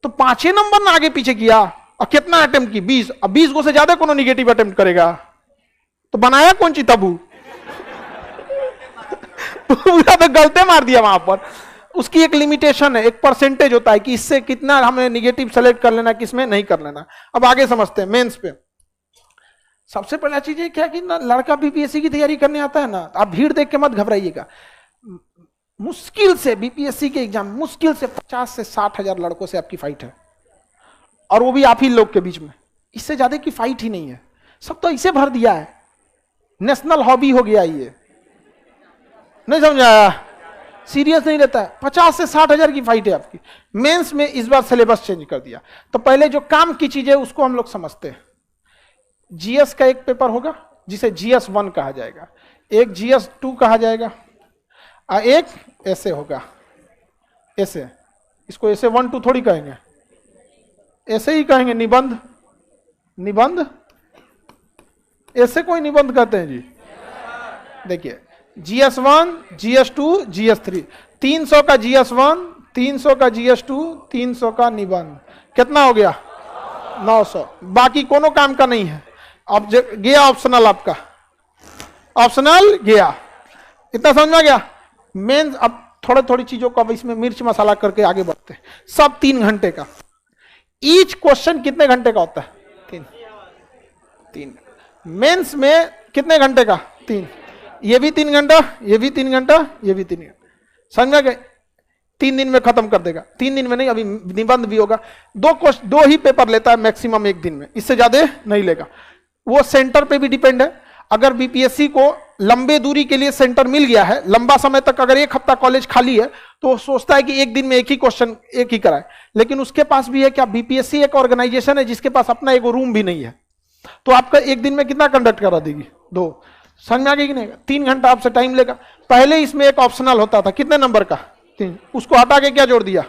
तो 5 ही नंबर ना आगे पीछे किया और कितना अटेम्प्ट की? 20। अब 20 को से ज्यादा कोनो निगेटिव अटेम्प्ट करेगा तो बनाया कौन सी तबू? पूरा तो गलते मार दिया वहां पर। उसकी एक लिमिटेशन है, एक परसेंटेज होता है कि इससे कितना हमें निगेटिव सेलेक्ट कर लेना, किसमें नहीं कर लेना। अब आगे समझते हैं मेंस पे। सबसे पहला चीज है क्या कि ना लड़का बीपीएससी की तैयारी करने आता है ना, आप भीड़ देख के मत घबराइएगा। मुश्किल से बीपीएससी के एग्जाम मुश्किल से 50 से 60 हजार लड़कों से आपकी फाइट है, और वो भी आप ही लोग के बीच में। इससे ज्यादा की फाइट ही नहीं है। सब तो इसे भर दिया है, नेशनल हॉबी हो गया ये, नहीं समझाया, सीरियस नहीं रहता है। 50 से 60 हजार की फाइट है आपकी। मेंस में इस बार सिलेबस चेंज कर दिया, तो पहले जो काम की चीज है उसको हम लोग समझते हैं। जीएस का एक पेपर होगा जिसे जीएस 1 कहा जाएगा, एक जीएस 2 कहा जाएगा, और एक ऐसे होगा, ऐसे। इसको ऐसे 1 2 थोड़ी कहेंगे, ऐसे ही कहेंगे निबंध। निबंध ऐसे कोई निबंध कहते हैं जी? देखिए जीएस 1, जीएस 2, जीएस 3, 300 का जीएस 1, 300 का जीएस 2, 300 का निबंध, कितना हो गया? 900। बाकी कोनो काम का नहीं है। अब गया ऑप्शनल, आपका ऑप्शनल गया। इतना समझ में गया? मेन अब थोड़ी थोड़ी चीजों को अब इसमें मिर्च मसाला करके आगे बढ़ते हैं। सब 3 घंटे का। ईच क्वेश्चन कितने घंटे का होता है? 3। मेंस में कितने घंटे का? 3। ये भी 3 घंटा, ये भी 3 घंटा, ये भी 3 घंटा। समझ में गए? 3 दिन में खत्म कर देगा। 3 दिन में नहीं, अभी निबंध भी होगा। 2 ही पेपर लेता है मैक्सिमम एक दिन में, इससे ज्यादा नहीं लेगा। वो सेंटर पे भी डिपेंड है। अगर बीपीएससी को लंबे दूरी के लिए सेंटर मिल गया है, लंबा समय तक अगर 1 हफ्ता कॉलेज खाली है, तो वो सोचता है कि एक दिन में एक ही क्वेश्चन एक ही कराए। लेकिन उसके पास भी है क्या? बीपीएससी एक ऑर्गेनाइजेशन है जिसके पास अपना एक रूम भी नहीं है, तो आपका एक दिन में कितना कंडक्ट करा देगी? 2। समझ में आ गई कि नहीं? 3 घंटा आपसे टाइम लेगा। पहले इसमें एक ऑप्शनल होता था, कितने नंबर का? 3। उसको हटा के क्या जोड़ दिया?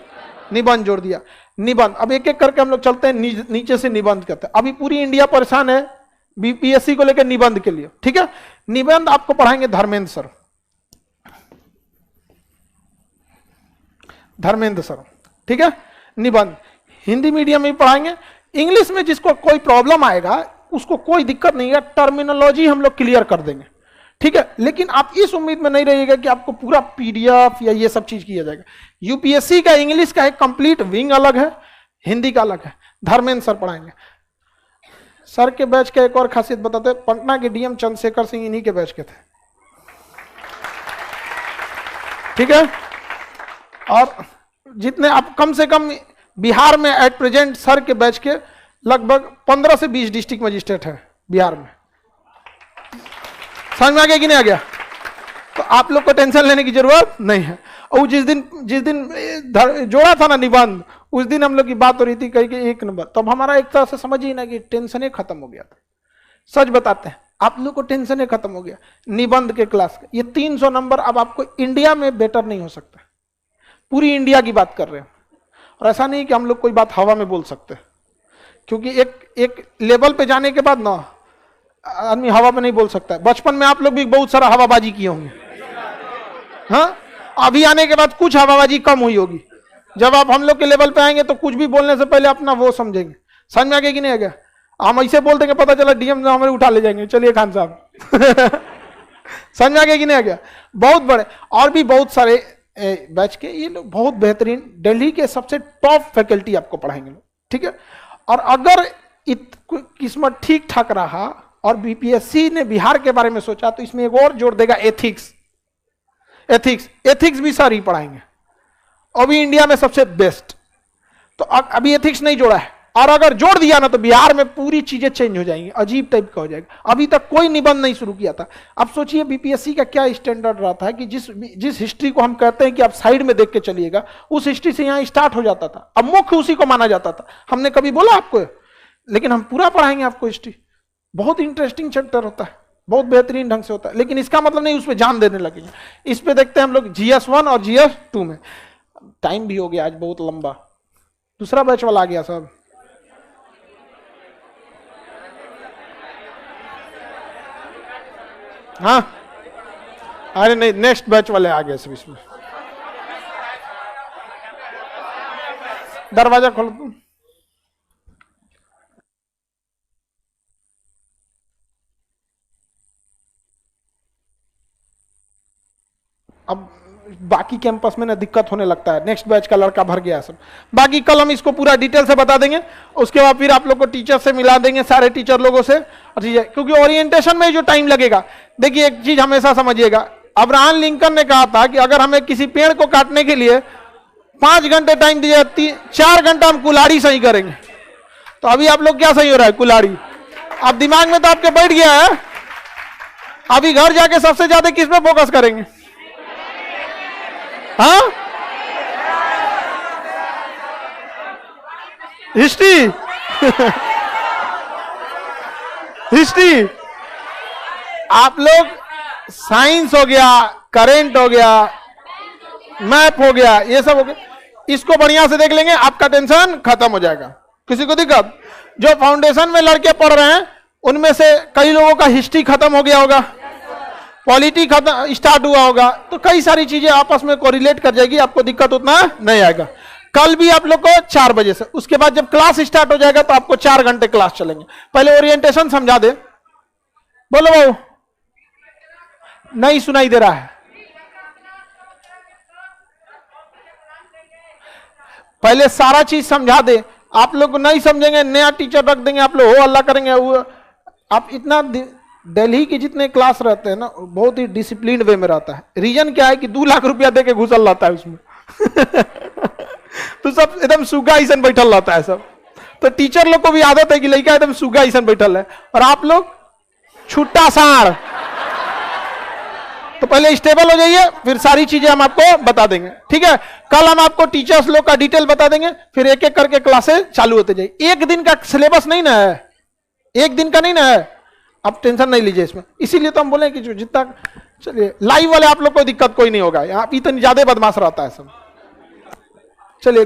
निबंध जोड़ दिया। निबंध अब एक एक करके हम लोग चलते हैं, नीचे से निबंध करते हैं। अभी पूरी इंडिया परेशान है बीपीएससी को लेकर निबंध के लिए, ठीक है। निबंध आपको पढ़ाएंगे धर्मेंद्र सर, धर्मेंद्र सर, ठीक है। निबंध हिंदी मीडियम में पढ़ाएंगे। इंग्लिश में जिसको कोई प्रॉब्लम आएगा उसको कोई दिक्कत नहीं है, टर्मिनोलॉजी हम लोग क्लियर कर देंगे, ठीक है। लेकिन आप इस उम्मीद में नहीं रहिएगा कि आपको पूरा पीडीएफ या ये सब चीज किया जाएगा। यूपीएससी का इंग्लिश का एक कंप्लीट विंग अलग है, हिंदी का अलग है। धर्मेंद्र सर पढ़ाएंगे। सर के बैच का एक और खासियत बताते हैं, पटना के डीएम चंद्रशेखर सिंह इन्हीं के बैच के थे, ठीक है। और जितने आप कम से कम बिहार में एट प्रेजेंट सर के बैच के लगभग 15 से 20 डिस्ट्रिक्ट मजिस्ट्रेट है बिहार में। समझ में आ गया कि नहीं आ गया? तो आप लोग को टेंशन लेने की जरूरत नहीं है। और जिस दिन जोड़ा था ना निबंध, उस दिन हम लोग की बात हो रही थी कहीं कि 1 नंबर, तब हमारा एक तरह से समझ ही ना कि टेंशन ही खत्म हो गया था। सच बताते हैं, आप लोग को टेंशन ही खत्म हो गया निबंध के क्लास का। ये 300 नंबर अब आपको इंडिया में बेटर नहीं हो सकता। पूरी इंडिया की बात कर रहे हैं। और ऐसा नहीं कि हम लोग कोई बात हवा में बोल सकते, क्योंकि एक लेवल पे जाने के बाद ना आदमी हवा में नहीं बोल सकता है। बचपन में आप लोग भी बहुत सारा हवाबाजी किए होंगे, हाँ। अभी आने के बाद कुछ हवाबाजी कम हुई होगी। जब आप हम लोग के लेवल पे आएंगे तो कुछ भी बोलने से पहले अपना वो समझेंगे। समझ में आ गया कि नहीं आ गया? हम ऐसे बोल देंगे, पता चला डीएम हमारे उठा ले जाएंगे, चलिए खान साहब। समझ में आ गया कि नहीं आ गया? बहुत बड़े और भी बहुत सारे बैच के ये लोग बहुत बेहतरीन, दिल्ली के सबसे टॉप फैकल्टी आपको पढ़ाएंगे लोग, ठीक है। और अगर किस्मत ठीक ठाक रहा और बीपीएससी ने बिहार के बारे में सोचा तो इसमें एक और जोड़ देगा, एथिक्स। एथिक्स भी सर ही पढ़ाएंगे, अभी इंडिया में सबसे बेस्ट। तो अभी एथिक्स नहीं जोड़ा है, और अगर जोड़ दिया ना तो बिहार में पूरी चीजें चेंज हो जाएंगी, अजीब टाइप का हो जाएगा। अभी तक कोई निबंध नहीं शुरू किया था। अब सोचिए बीपीएससी का क्या स्टैंडर्ड रहा था कि जिस हिस्ट्री को हम कहते हैं कि आप साइड में देख के चलिएगा, उस हिस्ट्री से यहाँ स्टार्ट हो जाता था। अब मुख्य उसी को माना जाता था। हमने कभी बोला आपको? लेकिन हम पूरा पढ़ाएंगे आपको हिस्ट्री। बहुत इंटरेस्टिंग चैप्टर होता है, बहुत बेहतरीन ढंग से होता है, लेकिन इसका मतलब नहीं उस पर जान देने लगे। इस पे देखते हैं हम लोग GS1 और GS2 में। टाइम भी हो गया आज बहुत लंबा, दूसरा बैच वाला आ गया सब। हाँ अरे नहीं, नेक्स्ट बैच वाले आ गए सब। इसमें दरवाजा खोलो तुम। अब बाकी कैंपस में ना दिक्कत होने लगता है, नेक्स्ट बैच का लड़का भर गया सब। बाकी कल हम इसको पूरा डिटेल से बता देंगे, उसके बाद फिर आप लोग को टीचर से मिला देंगे, सारे टीचर लोगों से। और चीजें क्योंकि ओरिएंटेशन में जो टाइम लगेगा, देखिए एक चीज हमेशा समझिएगा, अब्राहम लिंकन ने कहा था कि अगर हमें किसी पेड़ को काटने के लिए 5 घंटे टाइम दिया, 4 घंटा हम कुल्हाड़ी सही करेंगे। तो अभी आप लोग क्या सही हो रहा है? कुल्हाड़ी। अब दिमाग में तो आपके बैठ गया है, अभी घर जाके सबसे ज्यादा किस पे फोकस करेंगे? हाँ, हिस्ट्री हिस्ट्री। आप लोग साइंस हो गया, करेंट हो गया, मैप हो गया, ये सब हो गया, इसको बढ़िया से देख लेंगे, आपका टेंशन खत्म हो जाएगा। किसी को दिक्कत? जो फाउंडेशन में लड़के पढ़ रहे हैं उनमें से कई लोगों का हिस्ट्री खत्म हो गया होगा, पॉलिटी खत्म स्टार्ट हुआ होगा, तो कई सारी चीजें आपस में कोरिलेट कर जाएगी, आपको दिक्कत उतना नहीं आएगा। कल भी आप लोग को 4 बजे से, उसके बाद जब क्लास स्टार्ट हो जाएगा तो आपको 4 घंटे क्लास चलेंगे। पहले ओरिएंटेशन समझा दे। बोलो बाबू, नहीं सुनाई दे रहा है? पहले सारा चीज समझा दे। आप लोग नहीं समझेंगे, नया टीचर रख देंगे, आप लोग हो अल्लाह करेंगे। वो आप इतना दिल्ली के जितने क्लास रहते हैं ना, बहुत ही डिसिप्लिन वे में रहता है। रीजन क्या है कि 2 लाख रुपया दे के घुसल रहता है उसमें तो सब एकदम सुगा ऐसा बैठल रहता है सब। तो टीचर लोग को भी आदत है कि लड़का एकदम सुगा ऐसा बैठल है, और आप लोग छुट्टा साड़। तो पहले स्टेबल हो जाइए, फिर सारी चीजें हम आपको बता देंगे, ठीक है? कल हम आपको टीचर्स लोग का डिटेल बता देंगे, फिर एक एक करके क्लासेस चालू होते जाइए। एक दिन का सिलेबस नहीं ना है, एक दिन का नहीं ना है, आप टेंशन नहीं लीजिए इसमें। इसीलिए तो हम बोले कि जो जितना, चलिए लाइव वाले आप लोग को दिक्कत कोई नहीं होगा, यहाँ इतनी ज्यादा बदमाश रहता है सब। चलिए।